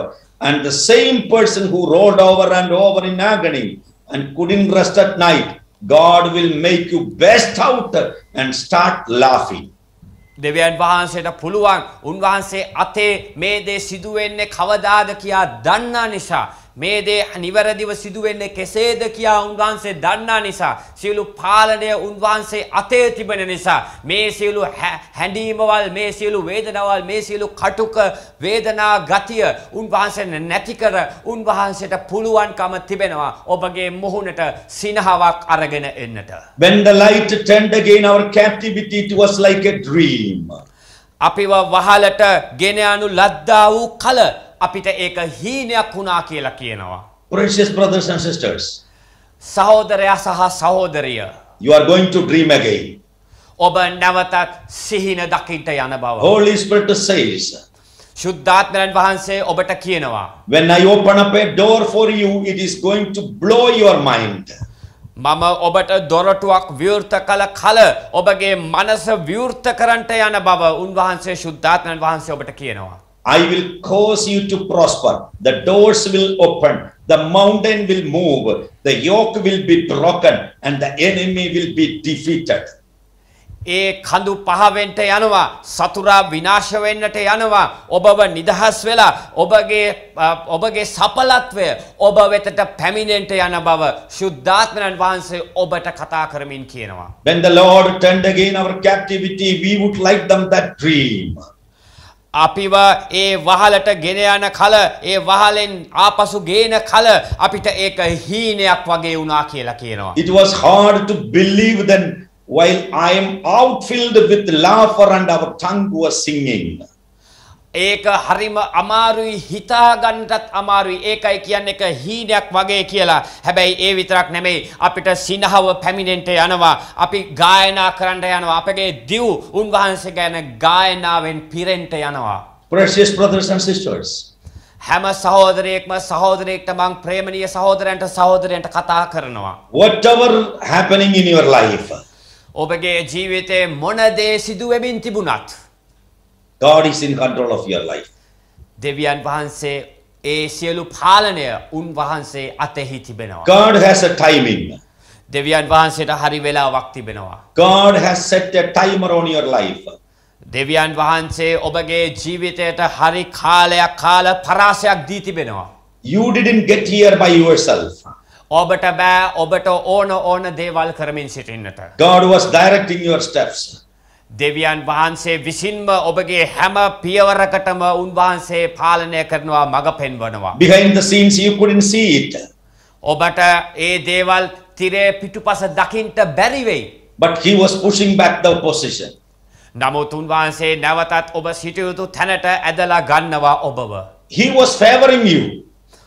and the same person who rolled over and over in agony and couldn't rest at night, God will make you burst out and start laughing. දෙවියන් වහන්සේට පුළුවන් උන්වහන්සේ අතේ මේ දේ සිදු වෙන්නේ කවදාද කියා දන්නා නිසා මේ දේ නිවැරදිව සිදු වෙන්නේ කෙසේද කියා උන්වහන්සේ දන්නා නිසා සියලු පාලනය උන්වහන්සේ අතේ තිබෙන නිසා මේ සියලු හැඬීමවල් මේ සියලු වේදනාවල් මේ සියලු කටුක වේදනා ගතිය උන්වහන්සේ නැති කර උන්වහන්සේට පුළුවන්කම තිබෙනවා ඔබගේ මුහුණට සිනහවක් අරගෙන එන්නට. When the light turned again our captivity, it was like a dream. අපිව වහලට ගෙන යනු ලද්දා වූ කල අපිට ඒක හීනයක් වුණා කියලා කියනවා. Precious brothers and sisters, සහෝදරයා සහ සහෝදරිය you are going to dream again. ඔබ නැවතත් සිහින දකින්න යන බව. Holy Spirit says, ශුද්ධාත්මයන් වහන්සේ ඔබට කියනවා. when I open up a door for you, it is going to blow your mind. මම ඔබට දොරටුවක් විවෘත කළ කල ඔබගේ මනස විවෘත කරන්නට යන බව උන්වහන්සේ ශුද්ධාත්මයන් වහන්සේ ඔබට කියනවා. I will cause you to prosper. The doors will open. The mountain will move. The yoke will be broken, and the enemy will be defeated. ඒ කඳු පහවෙන්ට යනවා සතුරා විනාශ වෙන්නට යනවා ඔබව නිදහස් වෙලා ඔබගේ සඵලත්වය ඔබ වෙතට පැමිණෙන්නට යන බව ශුද්ධාත්මයන් වහන්සේ ඔබට කතා කරමින් කියනවා. When the Lord turned again our captivity, we would like them that dream. අපිව ඒ වහලට ගෙන යන කල ඒ වහලෙන් ආපසු ගේන කල අපිට ඒක හීනයක් වගේ වුණා කියලා කියනවා. It was hard to believe then, while I am outfilled with laughter and our tongue was singing. ඒක හරිම අමාරුයි හිතා ගන්නටත් අමාරුයි ඒකයි කියන්නේ එක හීනයක් වගේ කියලා. හැබැයි ඒ විතරක් නෙමෙයි අපිට සිනහව පැමිණෙන්න යනවා. අපි ගායනා කරන්න යනවා. අපගේ දිව් උන්වහන්සේ ගැන ගායනාවෙන් පිරෙන්න යනවා. Precious brothers and sisters, හැම සහෝදරයෙක්ම සහෝදරයෙක්ට මං ප්‍රේමණීය සහෝදරයන්ට කතා කරනවා. whatever happening in your life, ඔබගේ ජීවිතේ මොන දේ සිදු වෙමින් තිබුණත් God is in control of your life. දෙවියන් වහන්සේ ඒ සියලු පාලනය උන්වහන්සේ අතෙහි තිබෙනවා. God has a timing. දෙවියන් වහන්සේට හරි වෙලාවක් තිබෙනවා. God has set a timer on your life. දෙවියන් වහන්සේ ඔබගේ ජීවිතයට හරි කාලයක් කාල පරාසයක් දී තිබෙනවා. You didn't get here by yourself. ඔබට බෑ ඔබට ඕන දේවල් කරමින් සිටින්නට. God was directing your steps. දෙවියන් වහන්සේ විසින්ම ඔබගේ හැම පියවරකටම උන්වහන්සේ පාලනය කරනවා මඟ පෙන්වනවා. Behind the scenes, you couldn't see it. ඔබට ඒ දේවල් තිරේ පිටුපස දකින්ට බැරි වෙයි. But he was pushing back the opposition. නමුත් උන්වහන්සේ නැවතත් ඔබ සිටිය යුතු තැනට ඇදලා ගන්නවා ඔබව. He was favoring you.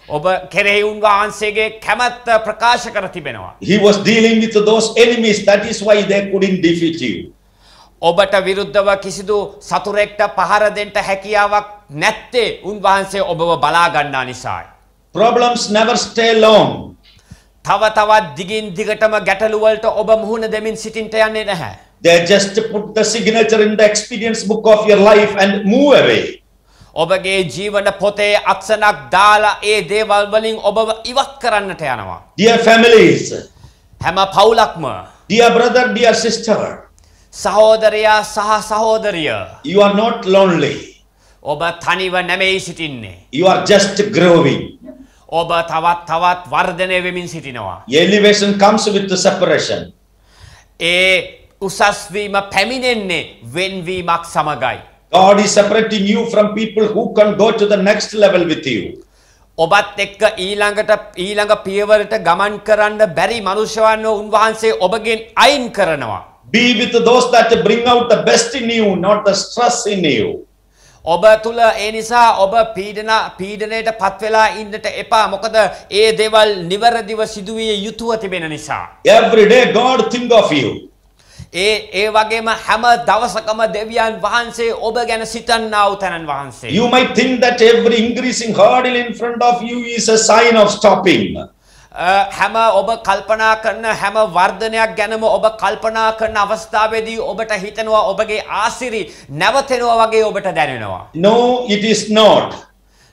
ඔබ කෙරෙහි උන්වහන්සේගේ කැමැත්ත ප්‍රකාශ කර තිබෙනවා. He was dealing with those enemies. That is why they couldn't defeat you. ඔබට විරුද්ධව කිසිදු සතුරෙක්ට පහර දෙන්න හැකියාවක් නැත්තේ උන්වහන්සේ ඔබව බලා ගන්නා නිසායි. Problems never stay long. තව තවත් දිගින් දිගටම ගැටලු වලට ඔබ මුහුණ දෙමින් සිටින්නට යන්නේ නැහැ. They just put the signature in the experience book of your life and move away. ඔබගේ ජීවන පොතේ අක්ෂණක් දාලා ඒ දේවල් වලින් ඔබව ඉවත් කරන්නට යනවා. Dear families, හැම පවුලක්ම dear brother, dear sister, සහෝදරයා සහ සහෝදරිය you are not lonely. ඔබ තනිව නෙමෙයි සිටින්නේ. You are just growing. ඔබ තවත් වර්ධනය වෙමින් සිටිනවා. Elevation comes with the separation. ඒ උසස් වීම පැමිණෙන්නේ වෙන්වීමක් සමගයි. God is separating you from people who can go to the next level with you. ඔබත් එක්ක ඊළඟ පියවරට ගමන් කරන්න බැරි මනුෂ්‍යයන්ව උන්වහන්සේ ඔබගෙන් අයින් කරනවා. Be with those that bring out the best in you, not the stress in you. ඔබ තුල ඒ නිසා ඔබ පීඩනයට පත් වෙලා ඉන්නට එපා. මොකද ඒ දේවල් නිවැරදිව සිදුවිය යුතුව තිබෙන නිසා. Every day God think of you. ඒ වගේම හැම දවසකම දෙවියන් වහන්සේ ඔබ ගැන සිතන්නා වූ තැනන් වහන්සේ. You might think that every increasing hurdle in front of you is a sign of stopping. හැම ඔබ කල්පනා කරන හැම වර්ධනයක් ගැනම ඔබ කල්පනා කරන අවස්ථාවේදී ඔබට හිතෙනවා ඔබගේ ආසිරි නැවතෙනවා වගේ ඔබට දැනෙනවා. No, it is not.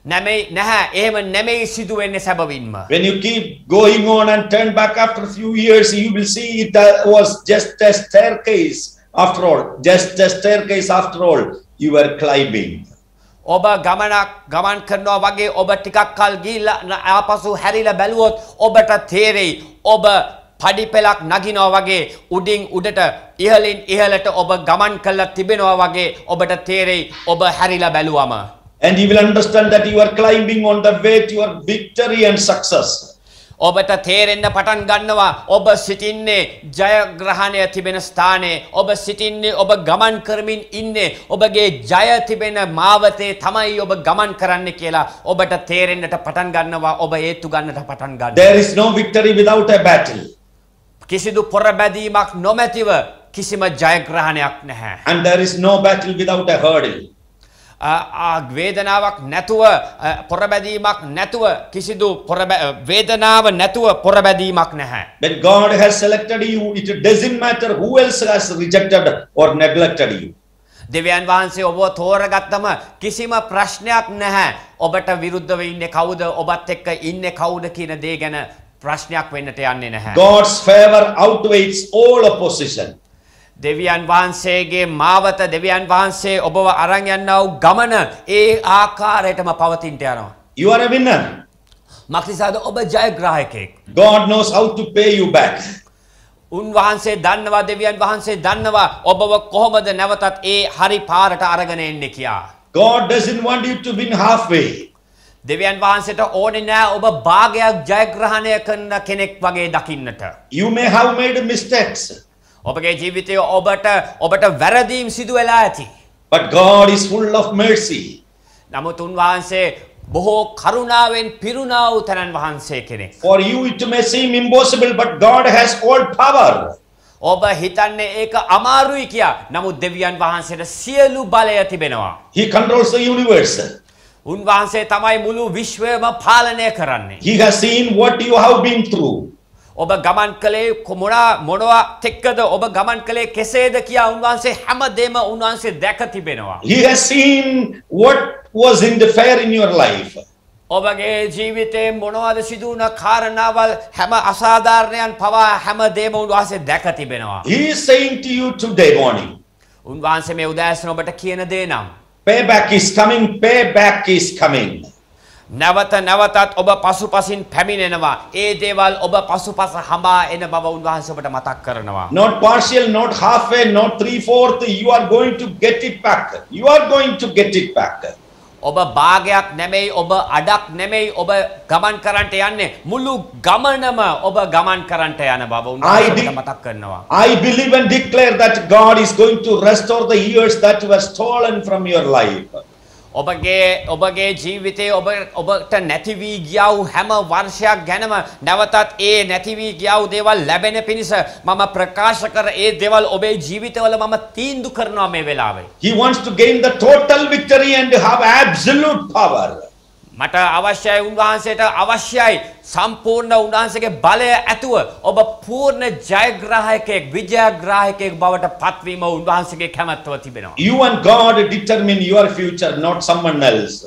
නැහැ එහෙම නෙමෙයි සිදු වෙන්නේ සැබවින්ම. When you keep going on and turn back after a few years, you will see it was just a staircase after all. Just a staircase after all. You were climbing. ඔබ ගමන් කරනවා වගේ ඔබ ටිකක් කල් ගිහිල්ලා ආපසු හැරිලා බැලුවොත් ඔබට තේරෙයි ඔබ පඩිපෙලක් නගිනවා වගේ උඩින් උඩට ඉහළින් ඉහළට ඔබ ගමන් කළා තිබෙනවා වගේ ඔබට තේරෙයි ඔබ හැරිලා බැලුවම. And you will understand that you are climbing on the way to your victory and success. ඔබට තේරෙන්න පටන් ගන්නවා ඔබ සිටින්නේ ජයග්‍රහණය තිබෙන ස්ථානයේ. ඔබ සිටින්නේ ඔබ ගමන් කරමින් ඉන්නේ ඔබගේ ජය තිබෙන මාවතේ තමයි ඔබ ගමන් කරන්නේ කියලා ඔබට තේරෙන්නට පටන් ගන්නවා. ඔබ ඒත්තු ගන්නට පටන් ගන්නවා. There is no victory without a battle. කිසිදු පොරබැදීමක් නොමැතිව කිසිම ජයග්‍රහණයක් නැහැ. And there is no battle without a hurdle. වේදනාවක් නැතුව පොරබැදීමක් නැතුව කිසිදු වේදනාව නැතුව පොරබැදීමක් නැහැ. When God has selected you, it doesn't matter who else has rejected or neglected you. දෙවියන් වහන්සේ ඔබව තෝරගත්තම කිසිම ප්‍රශ්නයක් නැහැ. ඔබට විරුද්ධව ඉන්නේ කවුද? ඔබත් එක්ක ඉන්නේ කවුද කියන දේ ගැන ප්‍රශ්නයක් වෙන්නට යන්නේ නැහැ. God's favor outweighs all opposition. දෙවියන් වහන්සේගේ මාවත දෙවියන් වහන්සේ ඔබව අරන් යනවා වූ ගමන ඒ ආකාරයටම පවතින්නට යනවා. You are a winner. මක්නිසාද ඔබ ජයග්‍රාහකයෙක්. God knows how to pay you back. උන්වහන්සේ දන්නවා දෙවියන් වහන්සේ දන්නවා ඔබව කොහොමද නැවතත් ඒ හරි පාරට අරගෙන එන්නේ කියා. God doesn't want you to win halfway. දෙවියන් වහන්සේට ඕනේ නෑ ඔබ භාගයක් ජයග්‍රහණය කරන කෙනෙක් වගේ දකින්නට. You may have made mistakes. ඔබගේ ජීවිතයේ ඔබට වැරදීම් සිදු වෙලා ඇති. But God is full of mercy. නමුත් උන්වහන්සේ බොහෝ කරුණාවෙන් පිරුණා වූ තනන් වහන්සේ කෙනෙක්. For you it may seem impossible, but God has all power. ඔබ හිතන්නේ ඒක අමාරුයි කියා. නමුත් දෙවියන් වහන්සේට සියලු බලය තිබෙනවා. He controls the universe. උන්වහන්සේ තමයි මුළු විශ්වයම පාලනය කරන්නේ. He has seen what you have been through. ඔබ ගමන් කළේ මොනවා තෙක්කද ඔබ ගමන් කළේ කෙසේද කියා උන්වහන්සේ හැමදේම උන්වහන්සේ දැක තිබෙනවා. He has seen what was in the fair in your life. ඔබගේ ජීවිතේ මොනවද සිදු වුණ කාරණාවල් හැම අසාධාරණයන් පවා හැම දේම උන්වහන්සේ දැක තිබෙනවා. He is saying to you today morning, උන්වහන්සේ මේ උදෑසන ඔබට කියන දේ නම් payback is coming, payback is coming. නැවත නැවතත් ඔබ පසුපසින් පැමිණෙනවා. ඒ දේවල් ඔබ පසුපස හඹා එන බව උන්වහන්සේ ඔබට මතක් කරනවා. Not partial, not halfway, not 3/4, you are going to get it back. You are going to get it back. ඔබ භාගයක් නෙමෙයි, ඔබ අඩක් නෙමෙයි, ඔබ ගමන් කරන්නට යන්නේ මුළු ගමනම ඔබ ගමන් කරන්නට යන බව උන්වහන්සේ ඔබට මතක් කරනවා. I believe and declare that God is going to restore the years that were stolen from your life. ඔබගේ ජීවිතේ ඔබට නැති වී ගියා වූ හැම වර්ෂයක් ගැනම නැවතත් ඒ නැති වී ගියා වූ දේවල් ලැබෙන පිණිස මම ප්‍රකාශ කර ඒ දේවල් ඔබේ ජීවිතවල මම තීන්දුව කරනවා මේ වෙලාවේ. He wants to gain the total victory and have absolute power. මට අවශ්‍යයි උන්වහන්සේට අවශ්‍යයි සම්පූර්ණ උන්වහන්සේගේ බලය ඇතුව ඔබ පූර්ණ ජයග්‍රාහකයෙක් විජයග්‍රාහකයෙක් බවට පත්වීම උන්වහන්සේගේ කැමැත්තව තිබෙනවා. You and God determine your future, not someone else.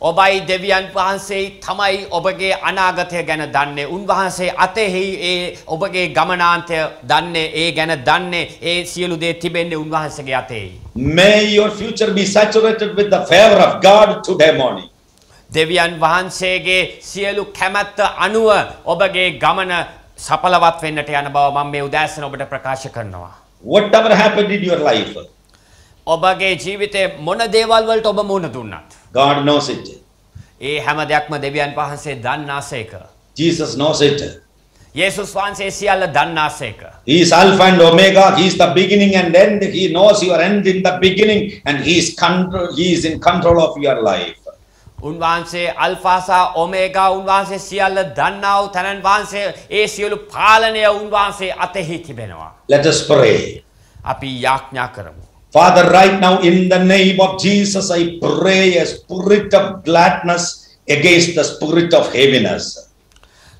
ඔබයි දෙවියන් වහන්සේයි තමයි ඔබගේ අනාගතය ගැන දන්නේ. උන්වහන්සේ අතෙහි ඒ ඔබගේ ගමනාන්තය දන්නේ, ඒ ගැන දන්නේ, ඒ සියලු දේ තිබෙන්නේ උන්වහන්සේගේ අතෙහි. May your future be saturated with the favor of God today morning. දෙවියන් වහන්සේගේ සියලු කැමැත්ත අනුව ඔබගේ ගමන සඵලවත් වෙන්නට යන බව මම මේ උදෑසන ඔබට ප්‍රකාශ කරනවා. Whatever happened in your life, ඔබගේ ජීවිතේ මොන දේවල් වලට ඔබ මුහුණ දුන්නත් God knows it. ඒ හැම දෙයක්ම දෙවියන් වහන්සේ දන්නාසේක. Jesus knows it. යේසුස් වහන්සේ සියල්ල දන්නාසේක. He is Alpha and Omega. He is the beginning and end. He knows your end in the beginning, and He is in control of your life. උන්වහන්සේ alpha සහ ඔමේගා උන්වහන්සේ සියල්ල දන්නා වූ තනන් වහන්සේ ඒ සියලු පාලනය උන්වහන්සේ අතෙහි තිබෙනවා. Let us pray. අපි යාඥා කරමු. Father, right now in the name of Jesus, I pray a spirit of gladness against the spirit of heaviness.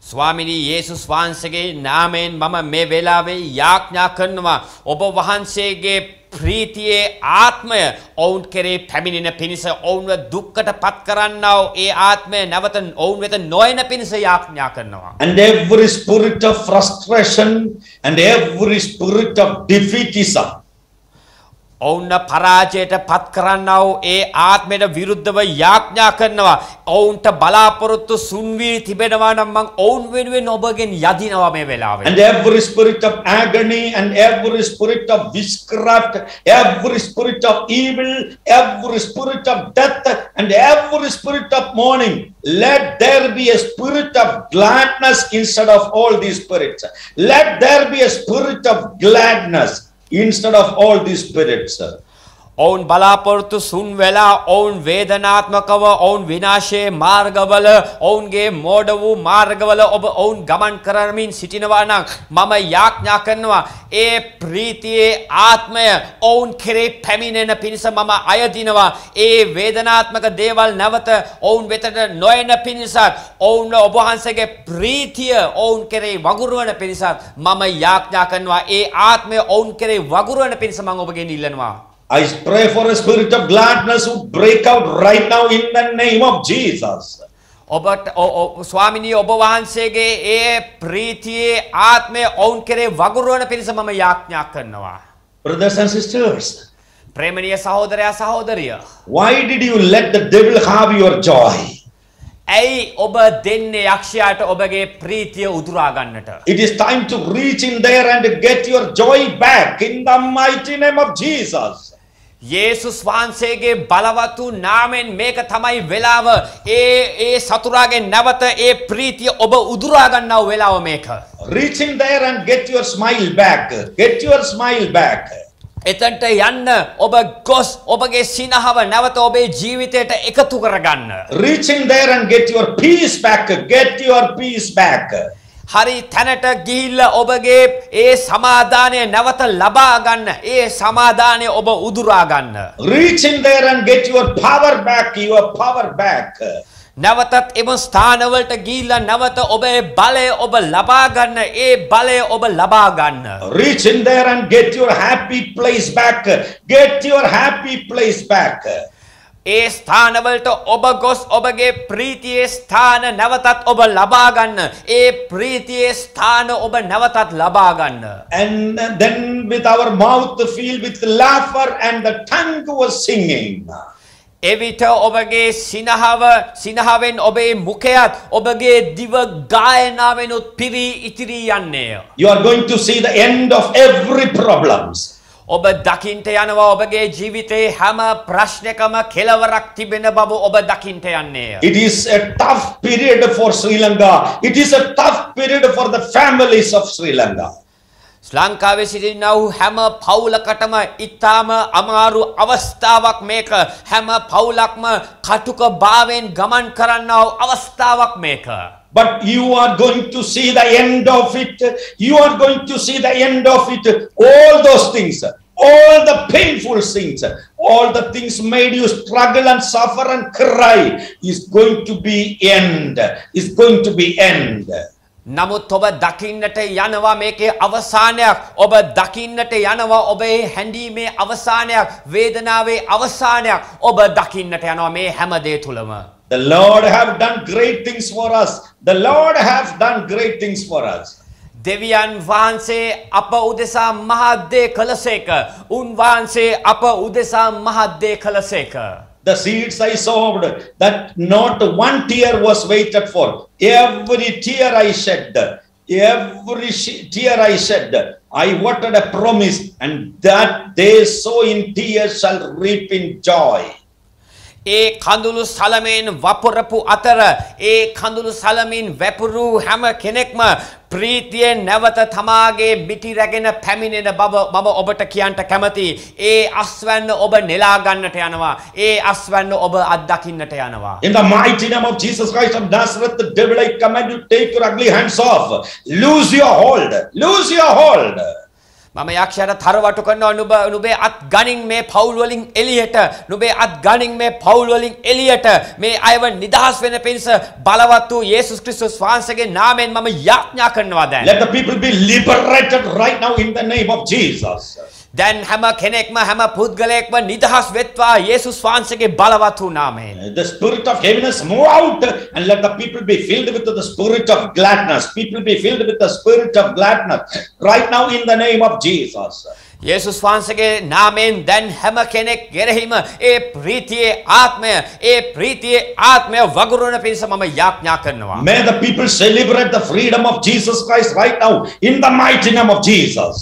ස්වාමිනී යේසුස් වහන්සේගේ නාමයෙන් මම මේ වෙලාවේ යාඥා කරනවා ඔබ වහන්සේගේ ප්‍රීතියේ ආත්මය ඔවුන් කෙරේ පැමිණෙන පිණිස ඔවුන්ව දුක්කට පත් කරන්නා වූ ඒ ආත්මය නැවත ඔවුන් වෙත නොයන පිණිස යාඥා කරනවා. And every spirit of frustration and every spirit of defeatism, ඔවුන් පරාජයට පත් කරන්නා වූ ඒ ආත්මයට විරුද්ධව යාඥා කරනවා. ඔවුන්ට බලාපොරොත්තු සුන් වී තිබෙනවා නම් මං ඔවුන් වෙනුවෙන් ඔබගෙන් යදිනවා මේ වෙලාවේ. and every spirit of agony and every spirit of witchcraft, every spirit of evil, every spirit of death and every spirit of mourning, let there be a spirit of gladness instead of all these spirits. Let there be a spirit of gladness instead of all these spirits. ඔවුන් බලාපොරොත්තු සුන් වෙලා ඔවුන් වේදනාත්මකව ඔවුන් විනාශයේ මාර්ගවල ඔවුන්ගේ මෝඩ වූ මාර්ගවල ඔබ ඔවුන් ගමන් කරමින් සිටිනවා නම් මම යාඥා කරනවා ඒ ප්‍රීතියේ ආත්මය ඔවුන් කෙරේ පැමිණෙන පිණිස මම අයදිනවා. ඒ වේදනාත්මක දේවල් නැවත ඔවුන් වෙතට නොයන පිණිසත් ඔවුන් ඔබ වහන්සේගේ ප්‍රීතිය ඔවුන් කෙරේ වගුරුවන පිණිසත් මම යාඥා කරනවා. ඒ ආත්මය ඔවුන් කෙරේ වගුරුවන පිණිස මම ඔබගෙන් ඉල්ලනවා. I pray for a spirit of gladness who break out right now in the name of Jesus. ඔබට ස්වාමිනී ඔබ වහන්සේගේ ඒ ප්‍රීතියේ ආත්මය ඔවුන් කෙරේ වගුරුවන පිණිස මම යාඥා කරනවා. Brothers and sisters, ප්‍රේමණීය සහෝදරයා සහෝදරිය, why did you let the devil have your joy? ඇයි ඔබ දෙන්නේ යක්ෂයාට ඔබගේ ප්‍රීතිය උදුරා ගන්නට? It is time to reach in there and get your joy back in the mighty name of Jesus. යේසුස් වහන්සේගේ බලවතු නාමයෙන් මේක තමයි වෙලාව. ඒ සතුරාගේ නැවත ඒ ප්‍රීතිය ඔබ උදුරා ගන්නා වෙලාව මේක. Reach in there and get your smile back. Get your smile back. එතනට යන්න ඔබ ගොස් ඔබගේ සිනහව නැවත ඔබේ ජීවිතයට එකතු කරගන්න. Reach in there and get your peace back. Get your peace back. හරි තැනට ගිහිල්ලා ඔබගේ ඒ සමාදානය නැවත ලබා ගන්න. ඒ සමාදානය ඔබ උදුරා ගන්න. Reach in there and get your power back. Your power back. නැවතත් එම ස්ථානවලට ගිහිල්ලා නැවත ඔබේ බලය ඔබ ලබා ගන්න. ඒ බලය ඔබ ලබා ගන්න. Reach in there and get your happy place back. Get your happy place back. ඒ ස්ථානවලට ඔබ ගොස් ඔබගේ ප්‍රීතියේ ස්ථාන නැවතත් ඔබ ලබා ගන්න. ඒ ප්‍රීතියේ ස්ථාන ඔබ නැවතත් ලබා ගන්න. And then with our mouth filled with laughter and the tongue was singing. එවිට ඔබගේ සිනහවෙන් ඔබේ මුඛයත් ඔබගේ දිව ගායනාවෙනුත් පිරී ඉතිරී යන්නේය. You are going to see the end of every problems. ඔබ දකින්ට යනවා ඔබගේ ජීවිතේ හැම ප්‍රශ්නකම කෙලවරක් තිබෙන බව ඔබ දකින්ට යන්නේය. It is a tough period for Sri Lanka. It is a tough period for the families of Sri Lanka. ලංකාවේ සිටිනා වූ හැම පවුලකටම ඉතාම අමාරු අවස්ථාවක් මේක. හැම පවුලක්ම කටුක භාවයෙන් ගමන් කරන්නා වූ අවස්ථාවක් මේක. But you are going to see the end of it. You are going to see the end of it. All those things, all the painful things, all the things made you struggle and suffer and cry is going to be end. Is going to be end. නමුත් ඔබ දකින්නට යනවා මේකේ අවසානයක්. ඔබ දකින්නට යනවා ඔබේ හැඬීමේ අවසානයක්, වේදනාවේ අවසානයක්. ඔබ දකින්නට යනවා මේ හැම දේ තුලම. The Lord have done great things for us. The Lord have done great things for us. දෙවියන් වහන්සේ අප උදෙසා මහත් දේ කළසේක. උන්වහන්සේ අප උදෙසා මහත් දේ කළසේක. The seeds I sowed, that not one tear was waited for. Every tear I shed, every tear I shed, I watered a promise, and that they sow in tears shall reap in joy. ඒ කඳුළු සලමෙන් වපුරපු අතර ඒ කඳුළු සලමින් වැපුරු හැම කෙනෙක්ම ප්‍රීතියෙන් නැවත තමාගේ මිටි රැගෙන පැමිණෙන බව මම ඔබට කියන්න කැමතියි. ඒ අස්වැන්න ඔබ නෙලා ගන්නට යනවා. ඒ අස්වැන්න ඔබ අත්දකින්නට යනවා. In the mighty name of Jesus Christ of Nazareth, the devil, I command you, take your ugly hands off. Lose your hold. Lose your hold. මම යක්ෂයාට තරවටු කරනවා නුඹේ අත් ගණින් මේ පවුල් වලින් එළියට නුඹේ අත් ගණින් මේ පවුල් වලින් එළියට මේ අයව නිදහස් වෙන පිණිස බලවත් වූ යේසුස් ක්‍රිස්තුස් වහන්සේගේ නාමයෙන් මම යාඥා කරනවා දැන්. Let the people be liberated right now in the name of Jesus. දැන් හැම කෙනෙක්ම හැම පුද්ගලයෙක්ම නිදහස් වෙත්වා යේසුස් වහන්සේගේ බලවත් වූ නාමයෙන්. The spirit of heaviness move out and let the people be filled with the spirit of gladness. People be filled with the spirit of gladness right now in the name of Jesus. යේසුස් වහන්සේගේ නාමයෙන් දැන් හැම කෙනෙක් කෙරෙහිම ඒ ප්‍රීතියේ ආත්මය වගුරුවන පිණිස මම යාඥා කරනවා. May the people celebrate the freedom of Jesus Christ right now in the mighty name of Jesus.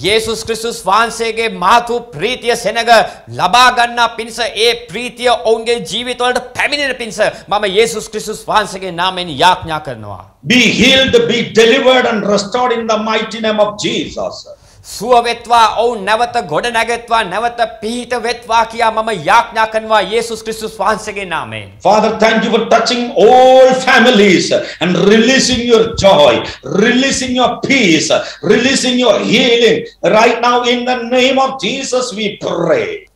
යේසුස් ක්‍රිස්තුස් වහන්සේගේ මහත් වූ ප්‍රීතිය සෙනඟ ලබා ගන්නා පිණිස ඒ ප්‍රීතිය ඔවුන්ගේ ජීවිතවලට පැමිණෙන පිණිස මම යේසුස් ක්‍රිස්තුස් වහන්සේගේ නාමයෙන් යාඥා කරනවා. Be healed, be delivered and restored in the mighty name of Jesus. සුව වෙත්වා ඔවුන් නැවත ගොඩ නැගෙත්වා නැවත පිහිට වෙත්වා කියා මම යාඥා කරනවා යේසුස් ක්‍රිස්තුස් වහන්සේගේ නාමයෙන්. Father, thank you for touching all families and releasing your joy, releasing your peace, releasing your healing. Right now in the name of Jesus we pray.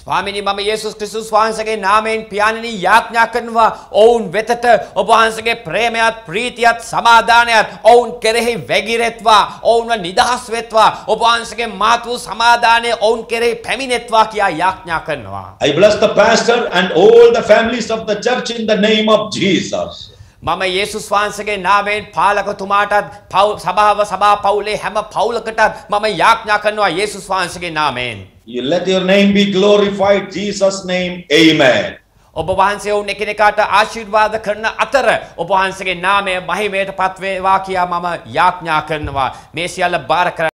ස්වාමිනී මම යේසුස් ක්‍රිස්තුස් වහන්සේගේ නාමයෙන් පියාණනි යාඥා කරනවා ඔවුන් වෙතට ඔබ වහන්සේගේ ප්‍රේමයත් ප්‍රීතියත් සමාදානයත් ඔවුන් කෙරෙහි වැగిරෙත්වා ඔවුන්ව නිදහස් වෙත්වා ඔබ වහන්සේගේ මහත් වූ සමාදානය ඔවුන් කෙරෙහි පැමිණෙත්වා කියා යාඥා කරනවා. I bless the pastor and all the families of the church in the name of Jesus. මම යේසුස් වහන්සේගේ නාමයෙන් පාලකතුමාටත් සභා පවුලේ හැම පවුලකටත් මම යාඥා කරනවා යේසුස් වහන්සේගේ නාමයෙන්. You let your name be glorified, Jesus' name, amen. ඔබ වහන්සේ වුන් එකිනෙකාට ආශිර්වාද කරන අතර ඔබ වහන්සේගේ නාමය මහිමයට පත් වේවා කියා මම යාඥා කරනවා. මේ සියල්ල බාර කර